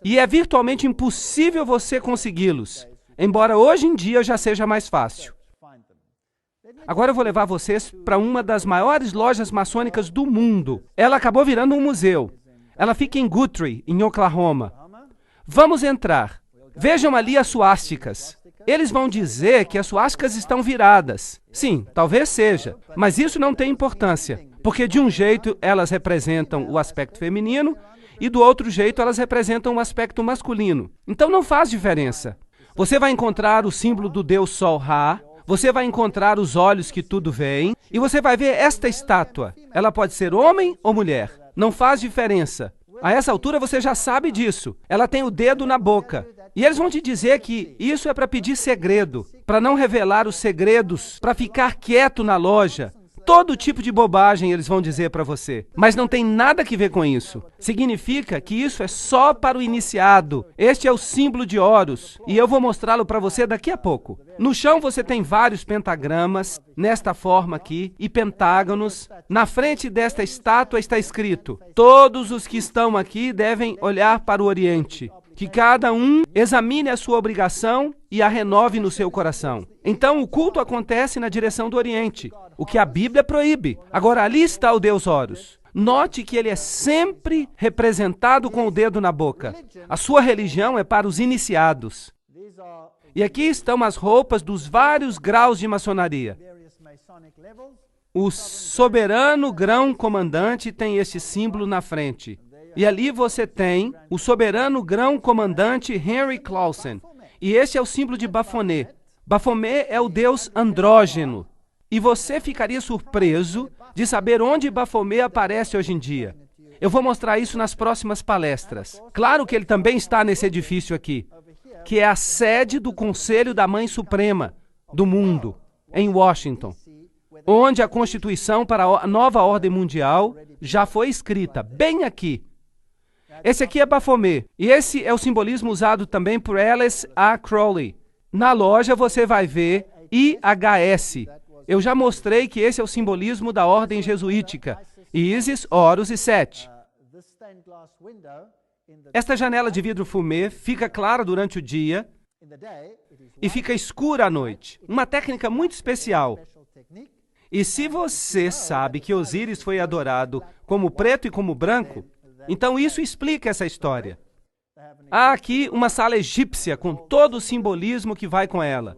E é virtualmente impossível você consegui-los, embora hoje em dia já seja mais fácil. Agora eu vou levar vocês para uma das maiores lojas maçônicas do mundo. Ela acabou virando um museu. Ela fica em Guthrie, em Oklahoma. Vamos entrar. Vejam ali as suásticas. Eles vão dizer que as suásticas estão viradas. Sim, talvez seja, mas isso não tem importância, porque de um jeito elas representam o aspecto feminino e do outro jeito elas representam o aspecto masculino. Então não faz diferença. Você vai encontrar o símbolo do Deus Sol Ra, você vai encontrar os olhos que tudo veem, e você vai ver esta estátua. Ela pode ser homem ou mulher. Não faz diferença. A essa altura você já sabe disso. Ela tem o dedo na boca. E eles vão te dizer que isso é para pedir segredo, para não revelar os segredos, para ficar quieto na loja. Todo tipo de bobagem eles vão dizer para você. Mas não tem nada que ver com isso. Significa que isso é só para o iniciado. Este é o símbolo de Horus. E eu vou mostrá-lo para você daqui a pouco. No chão você tem vários pentagramas, nesta forma aqui, e pentágonos. Na frente desta estátua está escrito: todos os que estão aqui devem olhar para o Oriente. Que cada um examine a sua obrigação e a renove no seu coração. Então o culto acontece na direção do Oriente, o que a Bíblia proíbe. Agora ali está o Deus Horus. Note que ele é sempre representado com o dedo na boca. A sua religião é para os iniciados. E aqui estão as roupas dos vários graus de maçonaria. O soberano grão-comandante tem este símbolo na frente. E ali você tem o soberano grão-comandante Henry Clausen. E esse é o símbolo de Baphomet. Baphomet é o deus andrógeno. E você ficaria surpreso de saber onde Baphomet aparece hoje em dia. Eu vou mostrar isso nas próximas palestras. Claro que ele também está nesse edifício aqui, que é a sede do Conselho da Mãe Suprema do mundo, em Washington, onde a Constituição para a nova ordem mundial já foi escrita, bem aqui. Esse aqui é Baphomet, e esse é o simbolismo usado também por Alice A. Crowley. Na loja você vai ver IHS. Eu já mostrei que esse é o simbolismo da ordem jesuítica. Isis, Horus e Sete. Esta janela de vidro fumê fica clara durante o dia e fica escura à noite. Uma técnica muito especial. E se você sabe que Osíris foi adorado como preto e como branco, então isso explica essa história. Há aqui uma sala egípcia com todo o simbolismo que vai com ela.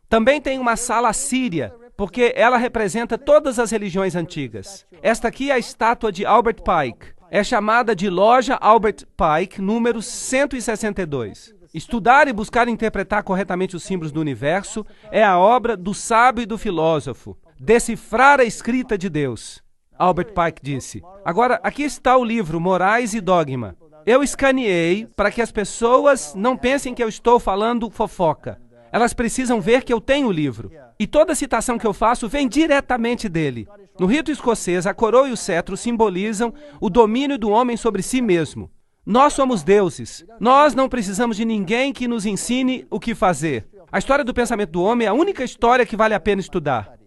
Também tem uma sala assíria, porque ela representa todas as religiões antigas. Esta aqui é a estátua de Albert Pike. É chamada de Loja Albert Pike, número 162. Estudar e buscar interpretar corretamente os símbolos do universo é a obra do sábio e do filósofo. Decifrar a escrita de Deus, Albert Pike disse. Agora, aqui está o livro Morais e Dogma. Eu escaneei para que as pessoas não pensem que eu estou falando fofoca. Elas precisam ver que eu tenho o livro. E toda citação que eu faço vem diretamente dele. No rito escocês, a coroa e o cetro simbolizam o domínio do homem sobre si mesmo. Nós somos deuses. Nós não precisamos de ninguém que nos ensine o que fazer. A história do pensamento do homem é a única história que vale a pena estudar.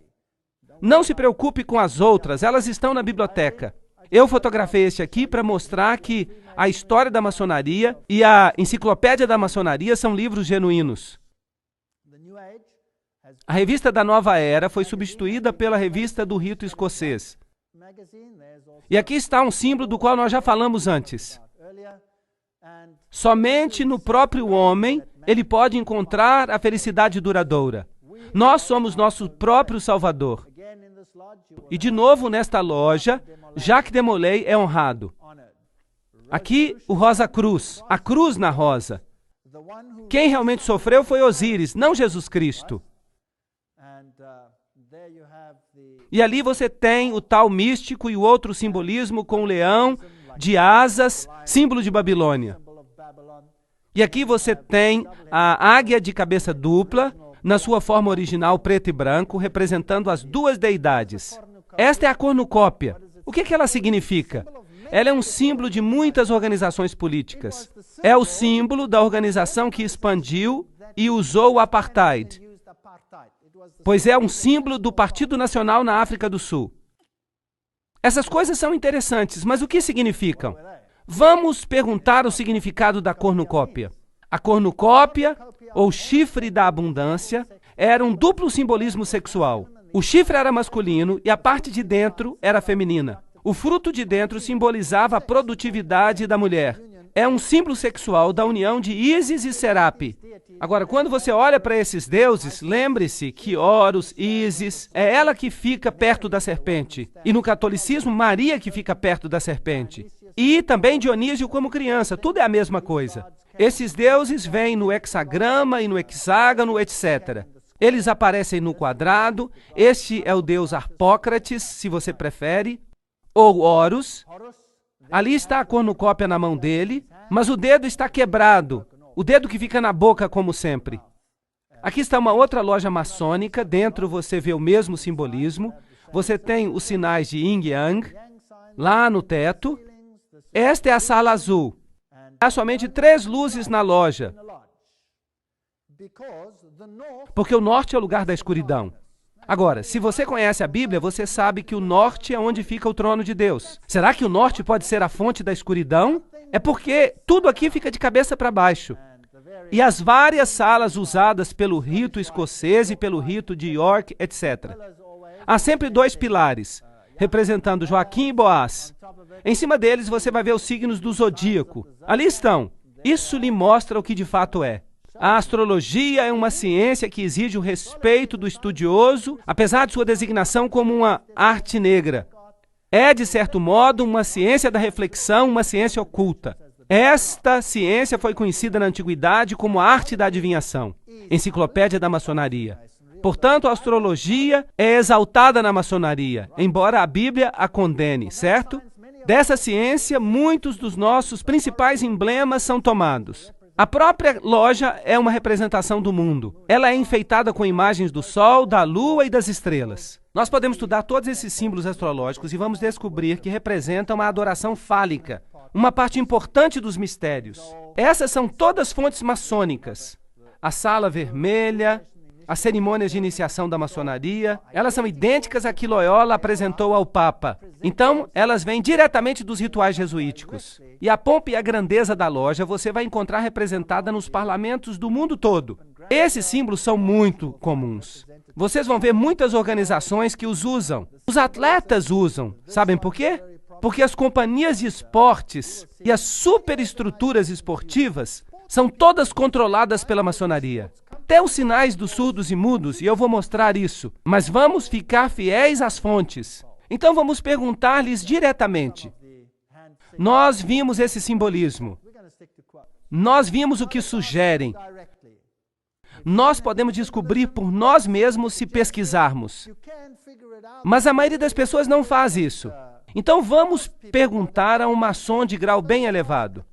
Não se preocupe com as outras, elas estão na biblioteca. Eu fotografei este aqui para mostrar que a história da maçonaria e a enciclopédia da maçonaria são livros genuínos. A revista da Nova Era foi substituída pela revista do rito escocês. E aqui está um símbolo do qual nós já falamos antes. Somente no próprio homem ele pode encontrar a felicidade duradoura. Nós somos nosso próprio Salvador. E de novo nesta loja, Jacques de Molay é honrado. Aqui o Rosa Cruz, a cruz na rosa. Quem realmente sofreu foi Osíris, não Jesus Cristo. E ali você tem o tal místico e o outro simbolismo com o leão de asas, símbolo de Babilônia. E aqui você tem a águia de cabeça dupla, na sua forma original preto e branco, representando as duas deidades. Esta é a cornucópia. O que ela significa? Ela é um símbolo de muitas organizações políticas. É o símbolo da organização que expandiu e usou o apartheid, pois é um símbolo do Partido Nacional na África do Sul. Essas coisas são interessantes, mas o que significam? Vamos perguntar o significado da cornucópia. A cornucópia, ou chifre da abundância, era um duplo simbolismo sexual. O chifre era masculino e a parte de dentro era feminina. O fruto de dentro simbolizava a produtividade da mulher. É um símbolo sexual da união de Ísis e Serape. Agora, quando você olha para esses deuses, lembre-se que Horus, Ísis, é ela que fica perto da serpente. E no catolicismo, Maria que fica perto da serpente. E também Dionísio como criança, tudo é a mesma coisa. Esses deuses vêm no hexagrama e no hexágono, etc. Eles aparecem no quadrado. Este é o deus Harpócrates, se você prefere, ou Horus. Ali está a cornucópia na mão dele, mas o dedo está quebrado, o dedo que fica na boca, como sempre. Aqui está uma outra loja maçônica, dentro você vê o mesmo simbolismo. Você tem os sinais de Yin e Yang, lá no teto. Esta é a sala azul. Há somente 3 luzes na loja, porque o norte é o lugar da escuridão. Agora, se você conhece a Bíblia, você sabe que o norte é onde fica o trono de Deus. Será que o norte pode ser a fonte da escuridão? É porque tudo aqui fica de cabeça para baixo. E as várias salas usadas pelo rito escocês e pelo rito de York, etc. Há sempre 2 pilares, representando Joaquim e Boaz. Em cima deles você vai ver os signos do zodíaco. Ali estão. Isso lhe mostra o que de fato é. A astrologia é uma ciência que exige o respeito do estudioso, apesar de sua designação como uma arte negra. É, de certo modo, uma ciência da reflexão, uma ciência oculta. Esta ciência foi conhecida na antiguidade como a arte da adivinhação, enciclopédia da maçonaria. Portanto, a astrologia é exaltada na maçonaria, embora a Bíblia a condene, certo? Dessa ciência, muitos dos nossos principais emblemas são tomados. A própria loja é uma representação do mundo. Ela é enfeitada com imagens do Sol, da Lua e das estrelas. Nós podemos estudar todos esses símbolos astrológicos e vamos descobrir que representam a adoração fálica, uma parte importante dos mistérios. Essas são todas fontes maçônicas. A sala vermelha, as cerimônias de iniciação da maçonaria, elas são idênticas a que Loyola apresentou ao Papa. Então, elas vêm diretamente dos rituais jesuíticos. E a pompa e a grandeza da loja você vai encontrar representada nos parlamentos do mundo todo. Esses símbolos são muito comuns. Vocês vão ver muitas organizações que os usam. Os atletas usam. Sabem por quê? Porque as companhias de esportes e as superestruturas esportivas são todas controladas pela maçonaria. Até os sinais dos surdos e mudos, e eu vou mostrar isso. Mas vamos ficar fiéis às fontes. Então vamos perguntar-lhes diretamente. Nós vimos esse simbolismo. Nós vimos o que sugerem. Nós podemos descobrir por nós mesmos se pesquisarmos. Mas a maioria das pessoas não faz isso. Então vamos perguntar a um maçom de grau bem elevado.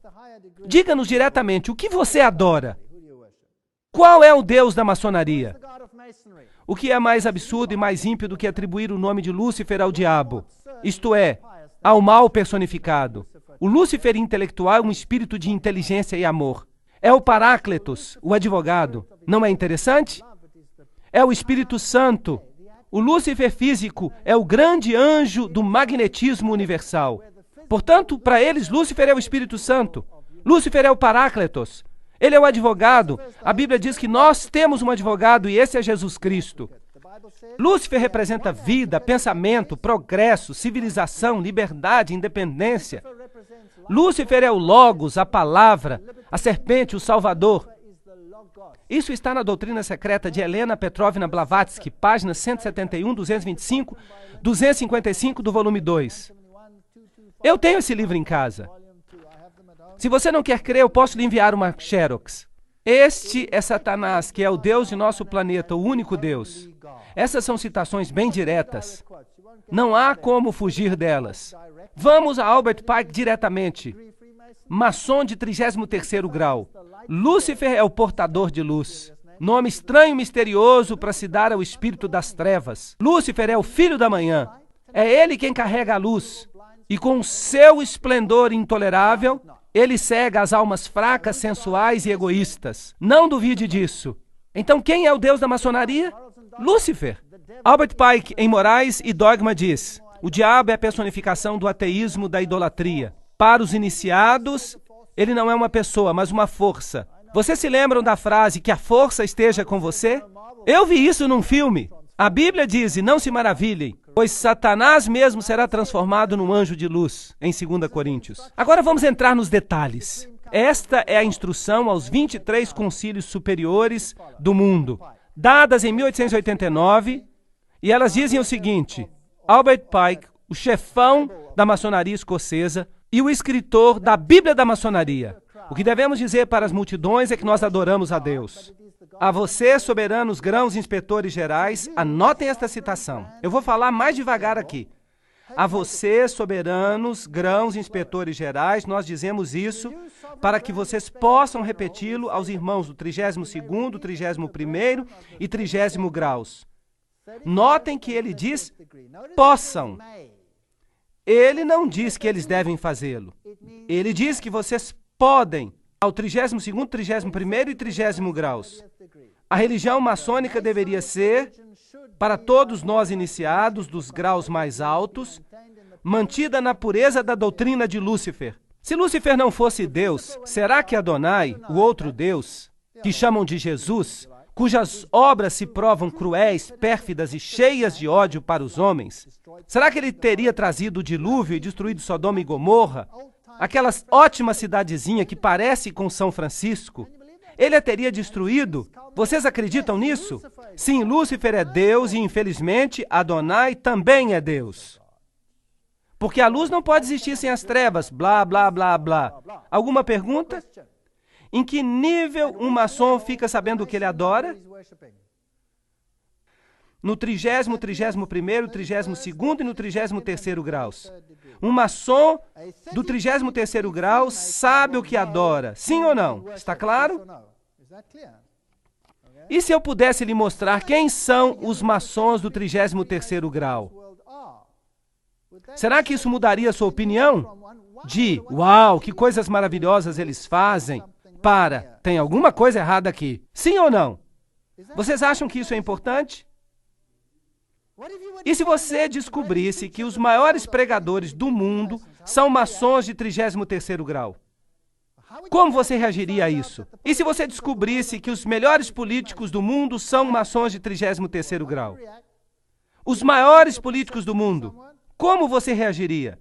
Diga-nos diretamente, o que você adora? Qual é o Deus da maçonaria? O que é mais absurdo e mais ímpio do que atribuir o nome de Lúcifer ao diabo? Isto é, ao mal personificado. O Lúcifer intelectual é um espírito de inteligência e amor. É o Paráclitos, o advogado. Não é interessante? É o Espírito Santo. O Lúcifer físico é o grande anjo do magnetismo universal. Portanto, para eles, Lúcifer é o Espírito Santo. Lúcifer é o Paráclitos. Ele é o advogado. A Bíblia diz que nós temos um advogado e esse é Jesus Cristo. Lúcifer representa vida, pensamento, progresso, civilização, liberdade, independência. Lúcifer é o Logos, a palavra, a serpente, o Salvador. Isso está na doutrina secreta de Helena Petrovna Blavatsky, páginas 171, 225, 255 do volume 2. Eu tenho esse livro em casa. Se você não quer crer, eu posso lhe enviar uma Xerox. Este é Satanás, que é o Deus de nosso planeta, o único Deus. Essas são citações bem diretas. Não há como fugir delas. Vamos a Albert Pike diretamente. Maçom de 33º grau. Lúcifer é o portador de luz. Nome estranho e misterioso para se dar ao espírito das trevas. Lúcifer é o filho da manhã. É ele quem carrega a luz. E com seu esplendor intolerável, ele cega as almas fracas, sensuais e egoístas. Não duvide disso. Então quem é o Deus da maçonaria? Lúcifer. Albert Pike, em Morais e Dogma, diz: o diabo é a personificação do ateísmo, da idolatria. Para os iniciados, ele não é uma pessoa, mas uma força. Vocês se lembram da frase que a força esteja com você? Eu vi isso num filme. A Bíblia diz, e não se maravilhem, pois Satanás mesmo será transformado num anjo de luz, em 2 Coríntios. Agora vamos entrar nos detalhes. Esta é a instrução aos 23 concílios superiores do mundo, dadas em 1889, e elas dizem o seguinte: Albert Pike, o chefão da maçonaria escocesa e o escritor da Bíblia da maçonaria. O que devemos dizer para as multidões é que nós adoramos a Deus. A vocês, soberanos grãos inspetores gerais, anotem esta citação. Eu vou falar mais devagar aqui. A vocês, soberanos grãos inspetores gerais, nós dizemos isso para que vocês possam repeti-lo aos irmãos do 32º, 31º e 30º graus. Notem que ele diz possam. Ele não diz que eles devem fazê-lo. Ele diz que vocês podem ao 32º, 31º e 30º graus. A religião maçônica deveria ser, para todos nós iniciados dos graus mais altos, mantida na pureza da doutrina de Lúcifer. Se Lúcifer não fosse Deus, será que Adonai, o outro Deus, que chamam de Jesus, cujas obras se provam cruéis, pérfidas e cheias de ódio para os homens, será que ele teria trazido o dilúvio e destruído Sodoma e Gomorra, aquela ótima cidadezinha que parece com São Francisco? Ele a teria destruído? Vocês acreditam nisso? Sim, Lúcifer é Deus e, infelizmente, Adonai também é Deus. Porque a luz não pode existir sem as trevas, blá, blá, blá, blá. Alguma pergunta? Em que nível um maçom fica sabendo o que ele adora? No 30º, 31º, 32º e no 33º graus. Um maçom do 33º grau sabe o que adora. Sim ou não? Está claro? E se eu pudesse lhe mostrar quem são os maçons do 33º grau? Será que isso mudaria a sua opinião? De, uau, que coisas maravilhosas eles fazem, para, tem alguma coisa errada aqui. Sim ou não? Vocês acham que isso é importante? E se você descobrisse que os maiores pregadores do mundo são maçons de 33º grau? Como você reagiria a isso? E se você descobrisse que os melhores políticos do mundo são maçons de 33º grau? Os maiores políticos do mundo, como você reagiria?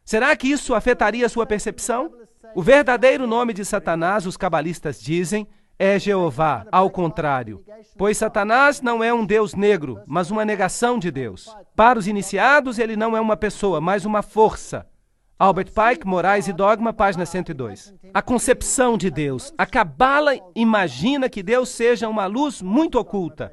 Será que isso afetaria a sua percepção? O verdadeiro nome de Satanás, os cabalistas dizem, é Jeová, ao contrário. Pois Satanás não é um Deus negro, mas uma negação de Deus. Para os iniciados, ele não é uma pessoa, mas uma força. Albert Pike, Morais e Dogma, página 102. A concepção de Deus. A Cabala imagina que Deus seja uma luz muito oculta.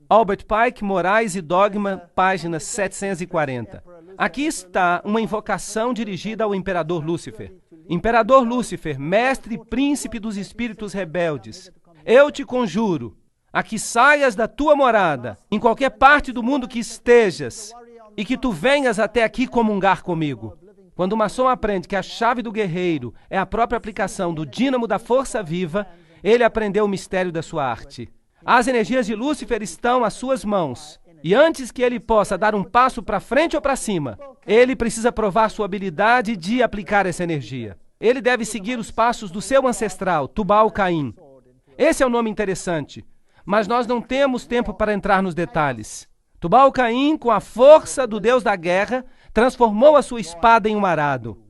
Albert Pike, Morais e Dogma, página 740. Aqui está uma invocação dirigida ao Imperador Lúcifer. Imperador Lúcifer, mestre e príncipe dos espíritos rebeldes, eu te conjuro a que saias da tua morada, em qualquer parte do mundo que estejas, e que tu venhas até aqui comungar comigo. Quando o maçom aprende que a chave do guerreiro é a própria aplicação do dínamo da força viva, ele aprendeu o mistério da sua arte. As energias de Lúcifer estão às suas mãos. E antes que ele possa dar um passo para frente ou para cima, ele precisa provar sua habilidade de aplicar essa energia. Ele deve seguir os passos do seu ancestral, Tubal-Caim. Esse é um nome interessante, mas nós não temos tempo para entrar nos detalhes. Tubal-Caim, com a força do Deus da guerra, transformou a sua espada em um arado.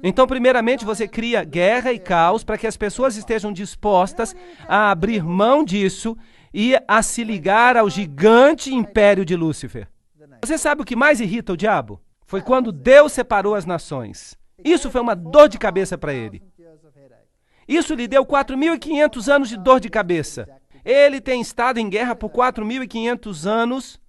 Então, primeiramente, você cria guerra e caos para que as pessoas estejam dispostas a abrir mão disso e a se ligar ao gigante império de Lúcifer. Você sabe o que mais irrita o diabo? Foi quando Deus separou as nações. Isso foi uma dor de cabeça para ele. Isso lhe deu 4.500 anos de dor de cabeça. Ele tem estado em guerra por 4.500 anos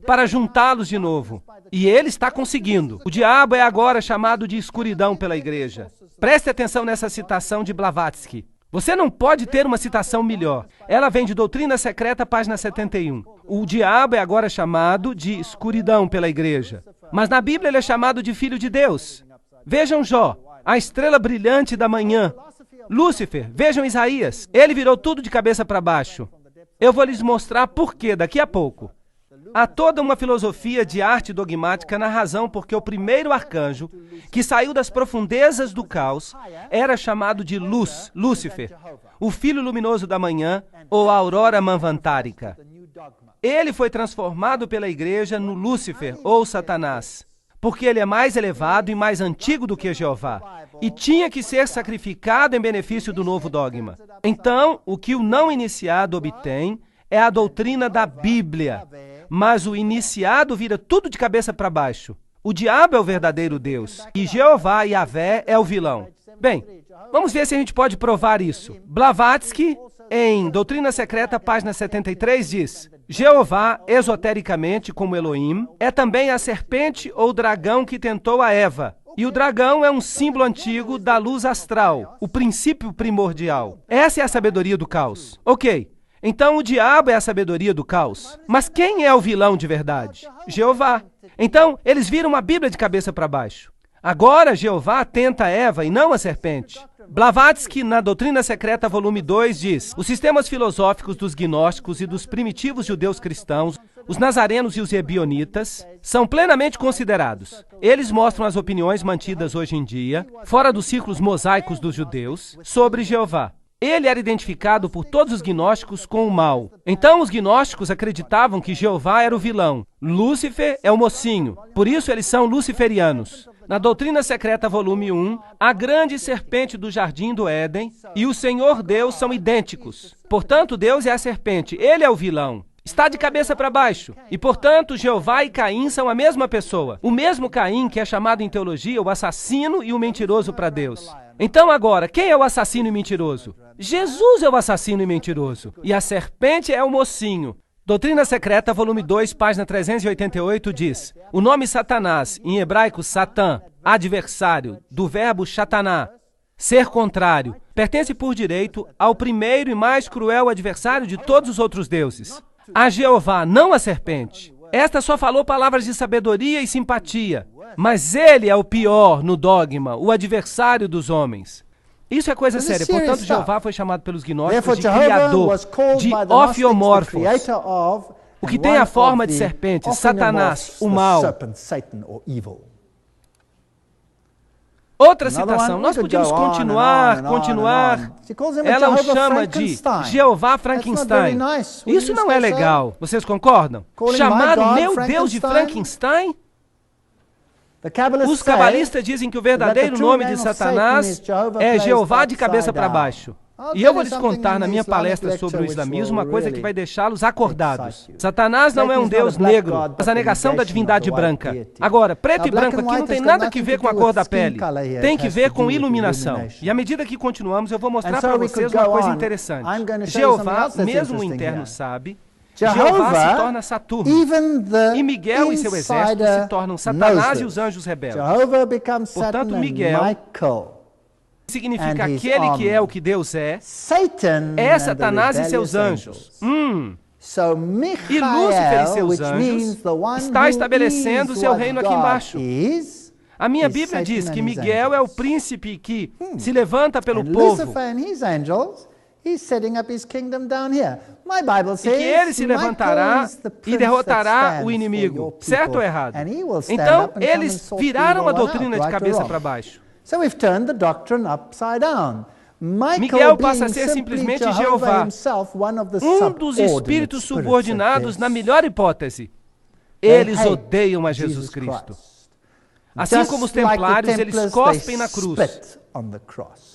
para juntá-los de novo. E ele está conseguindo. O diabo é agora chamado de escuridão pela igreja. Preste atenção nessa citação de Blavatsky. Você não pode ter uma citação melhor. Ela vem de Doutrina Secreta, página 71. O diabo é agora chamado de escuridão pela igreja. Mas na Bíblia ele é chamado de Filho de Deus. Vejam Jó, a estrela brilhante da manhã. Lúcifer, vejam Isaías. Ele virou tudo de cabeça para baixo. Eu vou lhes mostrar por quê daqui a pouco. Há toda uma filosofia de arte dogmática na razão porque o primeiro arcanjo, que saiu das profundezas do caos, era chamado de luz, Lúcifer, o filho luminoso da manhã, ou a aurora manvantárica. Ele foi transformado pela igreja no Lúcifer, ou Satanás, porque ele é mais elevado e mais antigo do que Jeová, e tinha que ser sacrificado em benefício do novo dogma. Então, o que o não iniciado obtém é a doutrina da Bíblia, mas o iniciado vira tudo de cabeça para baixo. O diabo é o verdadeiro Deus, e Jeová, Yahvé, é o vilão. Bem, vamos ver se a gente pode provar isso. Blavatsky, em Doutrina Secreta, página 73, diz: Jeová, esotericamente, como Elohim, é também a serpente ou dragão que tentou a Eva. E o dragão é um símbolo antigo da luz astral, o princípio primordial. Essa é a sabedoria do caos. Ok. Então o diabo é a sabedoria do caos. Mas quem é o vilão de verdade? Jeová. Então, eles viram a Bíblia de cabeça para baixo. Agora, Jeová tenta Eva e não a serpente. Blavatsky, na Doutrina Secreta, volume 2, diz: os sistemas filosóficos dos gnósticos e dos primitivos judeus cristãos, os nazarenos e os ebionitas, são plenamente considerados. Eles mostram as opiniões mantidas hoje em dia, fora dos círculos mosaicos dos judeus, sobre Jeová. Ele era identificado por todos os gnósticos com o mal. Então os gnósticos acreditavam que Jeová era o vilão. Lúcifer é o mocinho. Por isso eles são luciferianos. Na Doutrina Secreta, volume 1, a grande serpente do jardim do Éden e o Senhor Deus são idênticos. Portanto, Deus é a serpente. Ele é o vilão. Está de cabeça para baixo. E, portanto, Jeová e Caim são a mesma pessoa. O mesmo Caim que é chamado em teologia o assassino e o mentiroso para Deus. Então, agora, quem é o assassino e mentiroso? Jesus é o assassino e mentiroso. E a serpente é o mocinho. Doutrina Secreta, volume 2, página 388, diz: o nome Satanás, em hebraico Satã, adversário, do verbo shataná, ser contrário, pertence por direito ao primeiro e mais cruel adversário de todos os outros deuses. A Jeová, não a serpente. Esta só falou palavras de sabedoria e simpatia, mas ele é o pior no dogma, o adversário dos homens. Isso é coisa séria. Portanto, Jeová foi chamado pelos gnósticos de Jehovah criador, was called de by the Gnostics the ofiomorphos, creator of, o que and tem a one forma of de the serpente, ofiomorphs, Satanás, o the mal. serpent, Satan, or evil. Outra Another citação, one, nós we could podíamos go on and continuar, on and on continuar. and on. She calls him a Ela o Jehovah chama de Frankenstein. Jeová That's not very Frankenstein. nice. Wouldn't Isso you não é say so? legal. Vocês concordam? Calling Chamar my o God meu Deus de Frankenstein? The Kabbalists Os cabalistas dizem que o verdadeiro nome de Satanás é Jeová de cabeça para baixo. E eu vou lhes contar na minha palestra sobre o islamismo uma coisa que vai deixá-los acordados. Satanás não é um Deus negro, mas a negação da divindade branca. Agora, preto e branco aqui não tem nada a ver com a cor da pele. Tem que ver com iluminação. E à medida que continuamos, eu vou mostrar para vocês uma coisa interessante. Jeová, mesmo o interno, sabe. Jeová se torna Saturno. E Miguel e seu exército se tornam Satanás e os anjos rebeldes. Portanto, Miguel significa aquele que é o que Deus é Satanás e seus anjos. E Lúcifer e seus anjos está estabelecendo o seu reino aqui embaixo. A minha Bíblia diz que Miguel é o príncipe que se levanta pelo povo. E que ele se levantará e derrotará o inimigo. Certo ou errado? Então, eles viraram a doutrina de cabeça para baixo. Miguel passa a ser simplesmente Jeová, um dos espíritos subordinados na melhor hipótese. Eles odeiam a Jesus Cristo. Assim como os templários, eles cospem na cruz.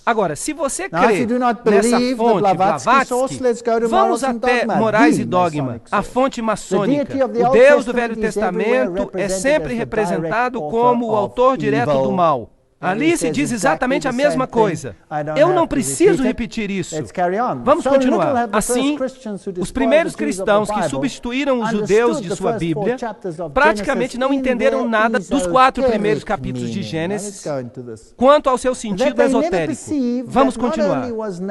Agora, se você crê nessa fonte Blavatsky, vamos até Morais e Dogma, a fonte maçônica. O Deus do Velho Testamento é sempre representado como o autor direto do mal. Ali se diz exatamente a mesma coisa. Eu não preciso repetir isso. Vamos continuar. Assim, os primeiros cristãos que substituíram os judeus de sua Bíblia praticamente não entenderam nada dos 4 primeiros capítulos de Gênesis quanto ao seu sentido esotérico. Vamos continuar.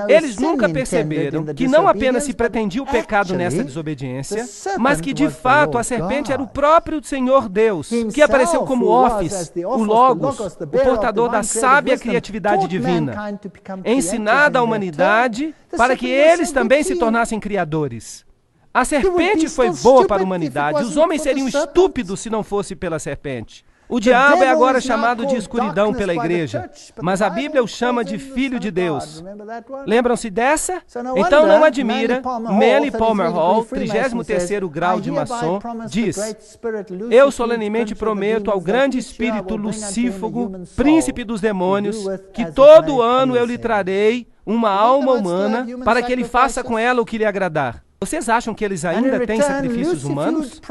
Eles nunca perceberam que não apenas se pretendia o pecado nessa desobediência, mas que de fato a serpente era o próprio Senhor Deus, que apareceu como Office, o Logos, o portador da sábia criatividade divina, ensinada à humanidade para que eles também se tornassem criadores. A serpente foi boa para a humanidade, os homens seriam estúpidos se não fosse pela serpente. O diabo é agora chamado de escuridão pela igreja, mas a Bíblia o chama de Filho de Deus. Lembram-se dessa? Então não admira, Manly Palmer Hall, 33º grau de maçom, diz: eu solenemente prometo ao grande espírito lucífago, príncipe dos demônios, que todo ano eu lhe trarei uma alma humana para que ele faça com ela o que lhe agradar. Vocês acham que eles ainda têm sacrifícios humanos?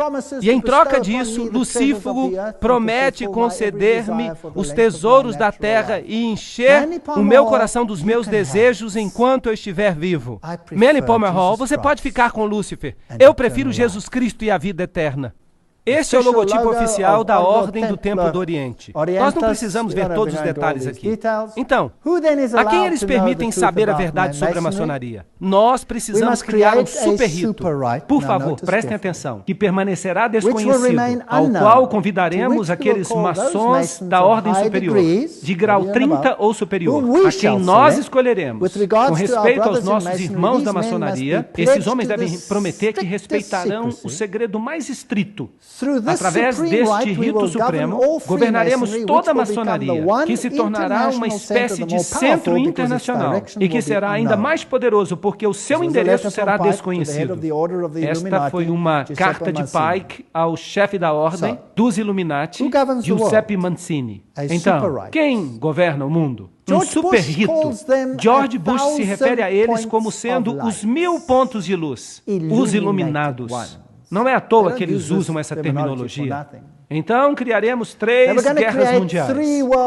E em troca disso, Lucífago promete conceder-me os tesouros da terra e encher o meu coração dos meus desejos enquanto eu estiver vivo. Manly Palmer Hall, você pode ficar com Lúcifer. Eu prefiro Jesus Cristo e a vida eterna. Este é o logotipo oficial da Ordem do Templo do Oriente. Nós não precisamos ver todos os detalhes aqui. Então, a quem eles permitem saber a verdade sobre a maçonaria? Nós precisamos criar um super rito. Por favor, prestem atenção. Que permanecerá desconhecido, ao qual convidaremos aqueles maçons da Ordem Superior, de grau 30 ou superior, a quem nós escolheremos. Com respeito aos nossos irmãos da maçonaria, esses homens devem prometer que respeitarão o segredo mais estrito. Através deste rito supremo, governaremos toda a maçonaria, que se tornará uma espécie de centro internacional e que será ainda mais poderoso porque o seu endereço será desconhecido. Esta foi uma carta de Pike ao chefe da ordem dos Illuminati, Giuseppe Mazzini. Então, quem governa o mundo? Um super rito. George Bush se refere a eles como sendo os 1000 pontos de luz, os iluminados. Não é à toa que eles usam essa terminologia. Então, criaremos 3 guerras mundiais.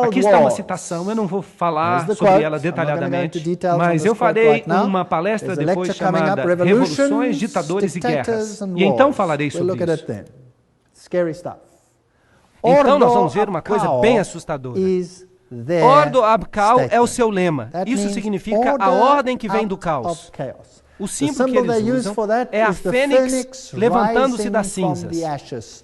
Aqui está uma citação, eu não vou falar sobre ela detalhadamente, mas eu farei uma palestra depois chamada Revoluções, Ditadores e Guerras. E então falarei sobre isso. Então nós vamos ver uma coisa bem assustadora. Ordo ab caos é o seu lema. Isso significa a ordem que vem do caos. O símbolo que eles usam é a fênix levantando-se das cinzas.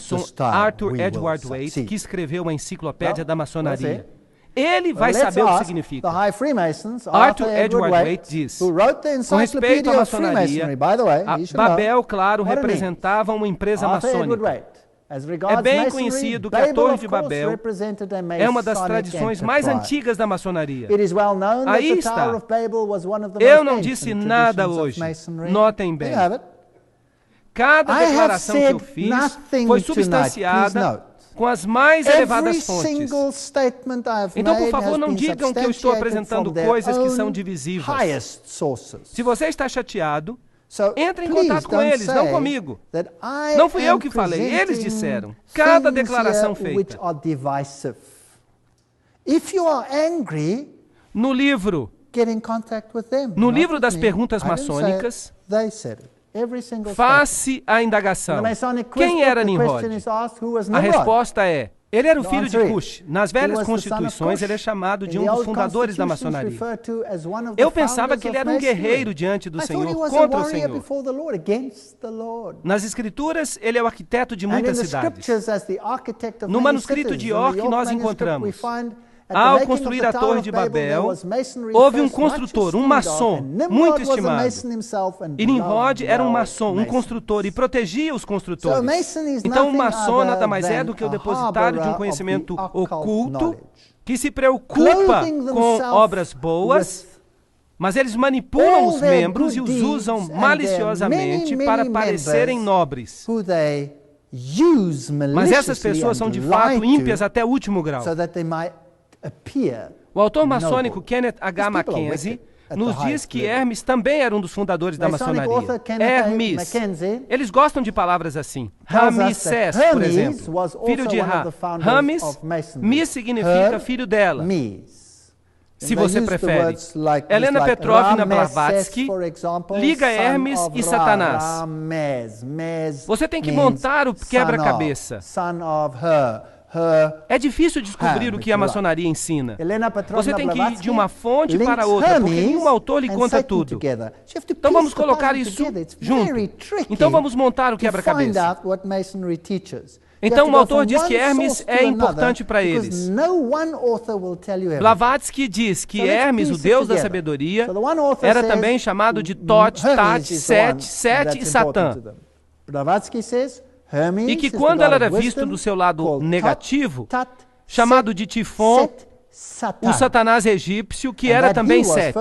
maçom star, Arthur we will Edward Waite, succeed. que escreveu a enciclopédia da maçonaria. Ele vai saber o que significa. Arthur Edward Waite diz, com respeito à maçonaria, Babel, claro, representava uma empresa maçônica. É bem conhecido que a Torre de Babel é uma das tradições mais antigas da maçonaria. Aí está. Eu não disse nada hoje. Notem bem. Cada declaração que eu fiz foi substanciada com as mais elevadas fontes. Então, por favor, não digam que eu estou apresentando coisas que são divisivas. Se você está chateado, entre em contato com eles, não comigo. Não fui eu que falei, eles disseram. Cada declaração feita. No livro das perguntas maçônicas, faz-se a indagação. Quem era Nimrod? A resposta é: ele era o filho de Cush. Nas velhas constituições, ele é chamado de um dos fundadores da maçonaria. Eu pensava que ele era um guerreiro diante do Senhor, contra o Senhor. Nas Escrituras, ele é o arquiteto de muitas cidades. No manuscrito de York, nós encontramos: ao construir a Torre de Babel, houve um construtor, um maçom, muito estimado. E Nimrod era um maçom, um construtor, e protegia os construtores. Então, um maçom nada mais é do que o depositário de um conhecimento oculto, que se preocupa com obras boas, mas eles manipulam os membros e os usam maliciosamente para parecerem nobres. Mas essas pessoas são de fato ímpias até o último grau. O autor maçônico Kenneth H. Mackenzie nos diz que Hermes também era um dos fundadores da maçonaria. Hermes. Eles gostam de palavras assim. Ramsés, por exemplo, filho de Ra. Rames, Mis significa filho dela, se você prefere. Helena Petrovna Blavatsky liga Hermes e Satanás. Você tem que montar o quebra-cabeça. É difícil descobrir o que a maçonaria ensina. Você tem que ir de uma fonte para outra, porque nenhum autor lhe conta tudo. Então vamos colocar isso junto. Então vamos montar o quebra-cabeça. Então o autor diz que Hermes é importante para eles. Blavatsky diz que Hermes, o deus da sabedoria, era também chamado de Tot, Tat, Set, Set e Satã. E que quando ela era vista do seu lado negativo, chamado de Tifon, o Satanás egípcio, que era também Sete.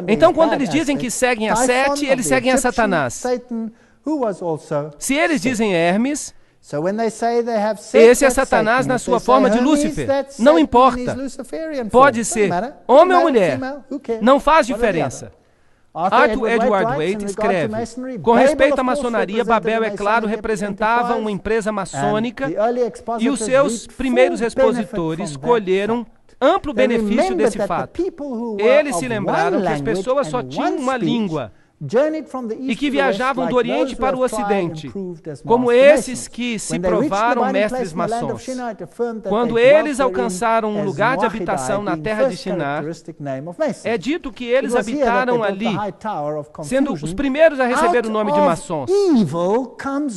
Então, quando eles dizem que seguem a Sete, eles seguem a Satanás. Se eles dizem Hermes, esse é Satanás na sua forma de Lúcifer. Não importa. Pode ser homem ou mulher. Não faz diferença. Arthur Edward Waite escreve: com respeito à maçonaria, Babel, é claro, representava uma empresa maçônica e os seus primeiros expositores colheram amplo benefício desse fato. Eles se lembraram que as pessoas só tinham uma língua e que viajavam do Oriente para o Ocidente, como esses que se provaram mestres maçons. Quando eles alcançaram um lugar de habitação na terra de Shinar, é dito que eles habitaram ali, sendo os primeiros a receber o nome de maçons.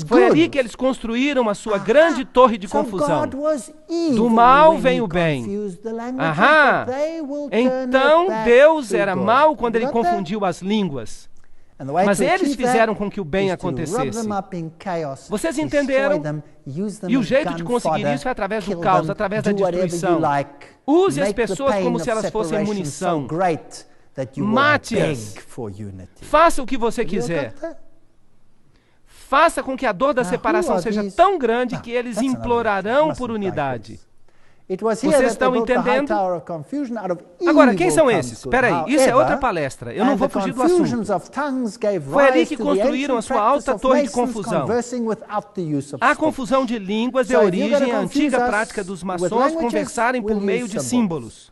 Foi ali que eles construíram a sua grande torre de confusão. Do mal vem o bem. Aham! Então Deus era mau quando ele confundiu as línguas. Mas eles fizeram com que o bem acontecesse. Vocês entenderam? E o jeito de conseguir isso é através do caos, através da destruição. Use as pessoas como se elas fossem munição. Mate-as. Faça o que você quiser. Faça com que a dor da separação seja tão grande que eles implorarão por unidade. Vocês estão entendendo? Agora, quem são esses? Espera aí, isso é outra palestra. Eu não vou fugir do assunto. Foi ali que construíram a sua alta torre de confusão. A confusão de línguas deu origem à antiga prática dos maçons conversarem por meio de símbolos.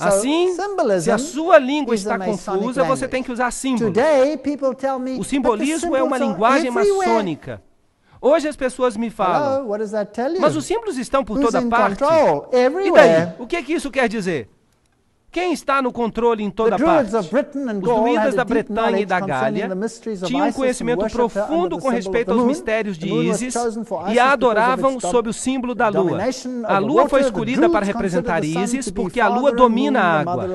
Assim, se a sua língua está confusa, você tem que usar símbolos. O simbolismo é uma linguagem maçônica. Hoje as pessoas me falam: mas os símbolos estão por toda parte. E daí? O que é que isso quer dizer? Quem está no controle em toda parte? Os druidas da Bretanha e da Gália tinham um conhecimento profundo com respeito aos mistérios de Ísis e a adoravam sob o símbolo da lua. A lua foi escolhida para representar Ísis porque a lua domina a água.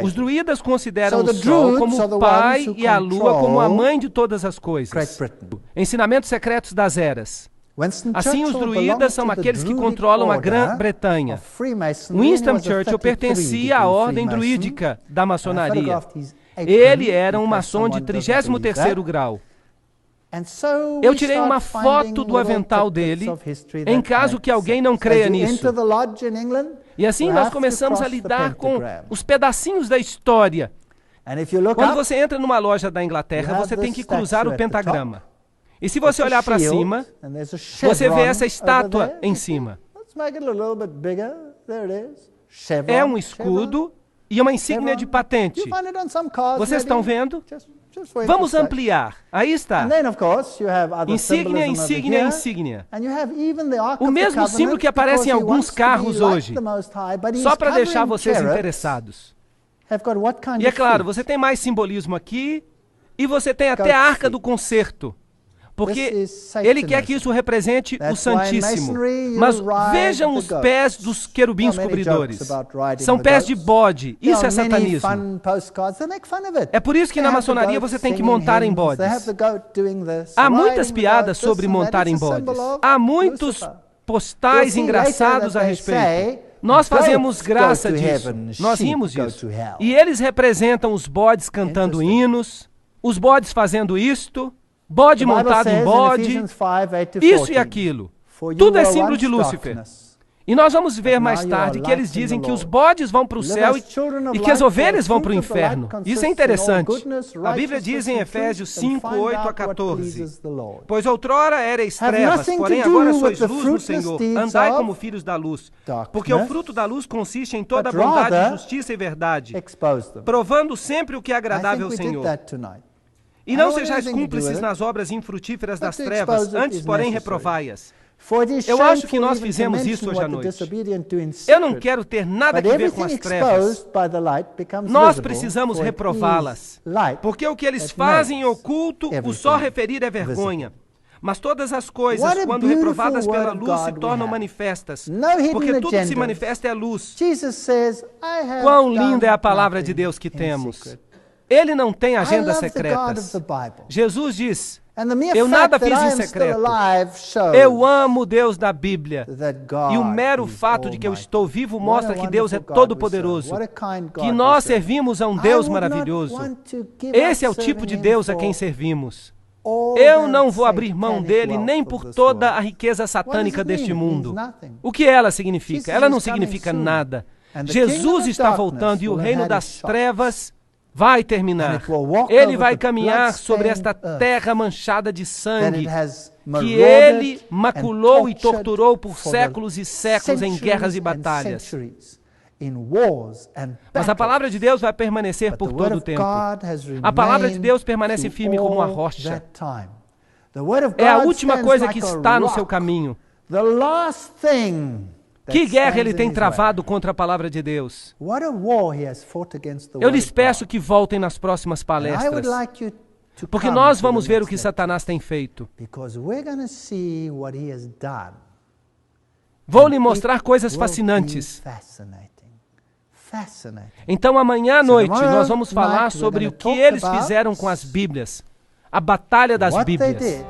Os druidas consideram o sol como o pai e a lua como a mãe de todas as coisas. Ensinamentos secretos das eras. Assim, os druidas são aqueles que controlam a Grã-Bretanha. Winston Churchill pertencia à ordem druídica da maçonaria. Ele era um maçom de 33º grau. Eu tirei uma foto do avental dele, em caso que alguém não creia nisso. E assim nós começamos a lidar com os pedacinhos da história. Quando você entra numa loja da Inglaterra, você tem que cruzar o pentagrama. E se você olhar para cima, você vê essa estátua em cima. É um escudo e uma insígnia de patente. Vocês estão vendo? Vamos ampliar. Aí está. Insígnia, insígnia, insígnia. O mesmo símbolo que aparece em alguns carros hoje. Só para deixar vocês interessados. E é claro, você tem mais simbolismo aqui e você tem até a Arca do Concerto. Porque ele quer que isso represente o Santíssimo. Mas vejam os pés dos querubins cobridores. São pés de bode. Isso é satanismo. É por isso que na maçonaria você tem que montar em bodes. Há muitas piadas sobre montar em bodes. Há muitos postais engraçados a respeito. Nós fazemos graça disso. Nós rimos disso. E eles representam os bodes cantando hinos, os bodes fazendo isto, bode montado em bode, isso e aquilo. Tudo é símbolo de Lúcifer. E nós vamos ver mais tarde que eles dizem que os bodes vão para o céu e que as ovelhas vão para o inferno. Isso é interessante. A Bíblia diz em Efésios 5, 8 a 14. Pois outrora erais trevas, porém agora sois luz no Senhor. Andai como filhos da luz. Porque o fruto da luz consiste em toda bondade, justiça e verdade, provando sempre o que é agradável ao Senhor. E não sejais cúmplices nas obras infrutíferas das trevas, antes, porém, reprovai-as. Eu acho que nós fizemos isso hoje à noite. Eu não quero ter nada a ver com as trevas. Nós precisamos reprová-las. Porque o que eles fazem em oculto, o só referir é vergonha. Mas todas as coisas, quando reprovadas pela luz, se tornam manifestas. Porque tudo que se manifesta é luz. Quão linda é a palavra de Deus que temos. Ele não tem agendas secretas. Jesus diz, eu nada fiz em secreto. Eu amo o Deus da Bíblia. E o mero fato de que eu estou vivo mostra que Deus é todo-poderoso. Que nós servimos a um Deus maravilhoso. Esse é o tipo de Deus a quem servimos. Eu não vou abrir mão dele nem por toda a riqueza satânica deste mundo. O que ela significa? Ela não significa nada. Jesus está voltando e o reino das trevas vai terminar. Ele vai caminhar sobre esta terra manchada de sangue que ele maculou e torturou por séculos e séculos em guerras e batalhas. Mas a palavra de Deus vai permanecer por todo o tempo. A palavra de Deus permanece firme como uma rocha. É a última coisa que está no seu caminho. Que guerra ele tem travado contra a palavra de Deus? Eu lhes peço que voltem nas próximas palestras, porque nós vamos ver o que Satanás tem feito. Vou lhe mostrar coisas fascinantes. Então amanhã à noite nós vamos falar sobre o que eles fizeram com as Bíblias, a batalha das Bíblias.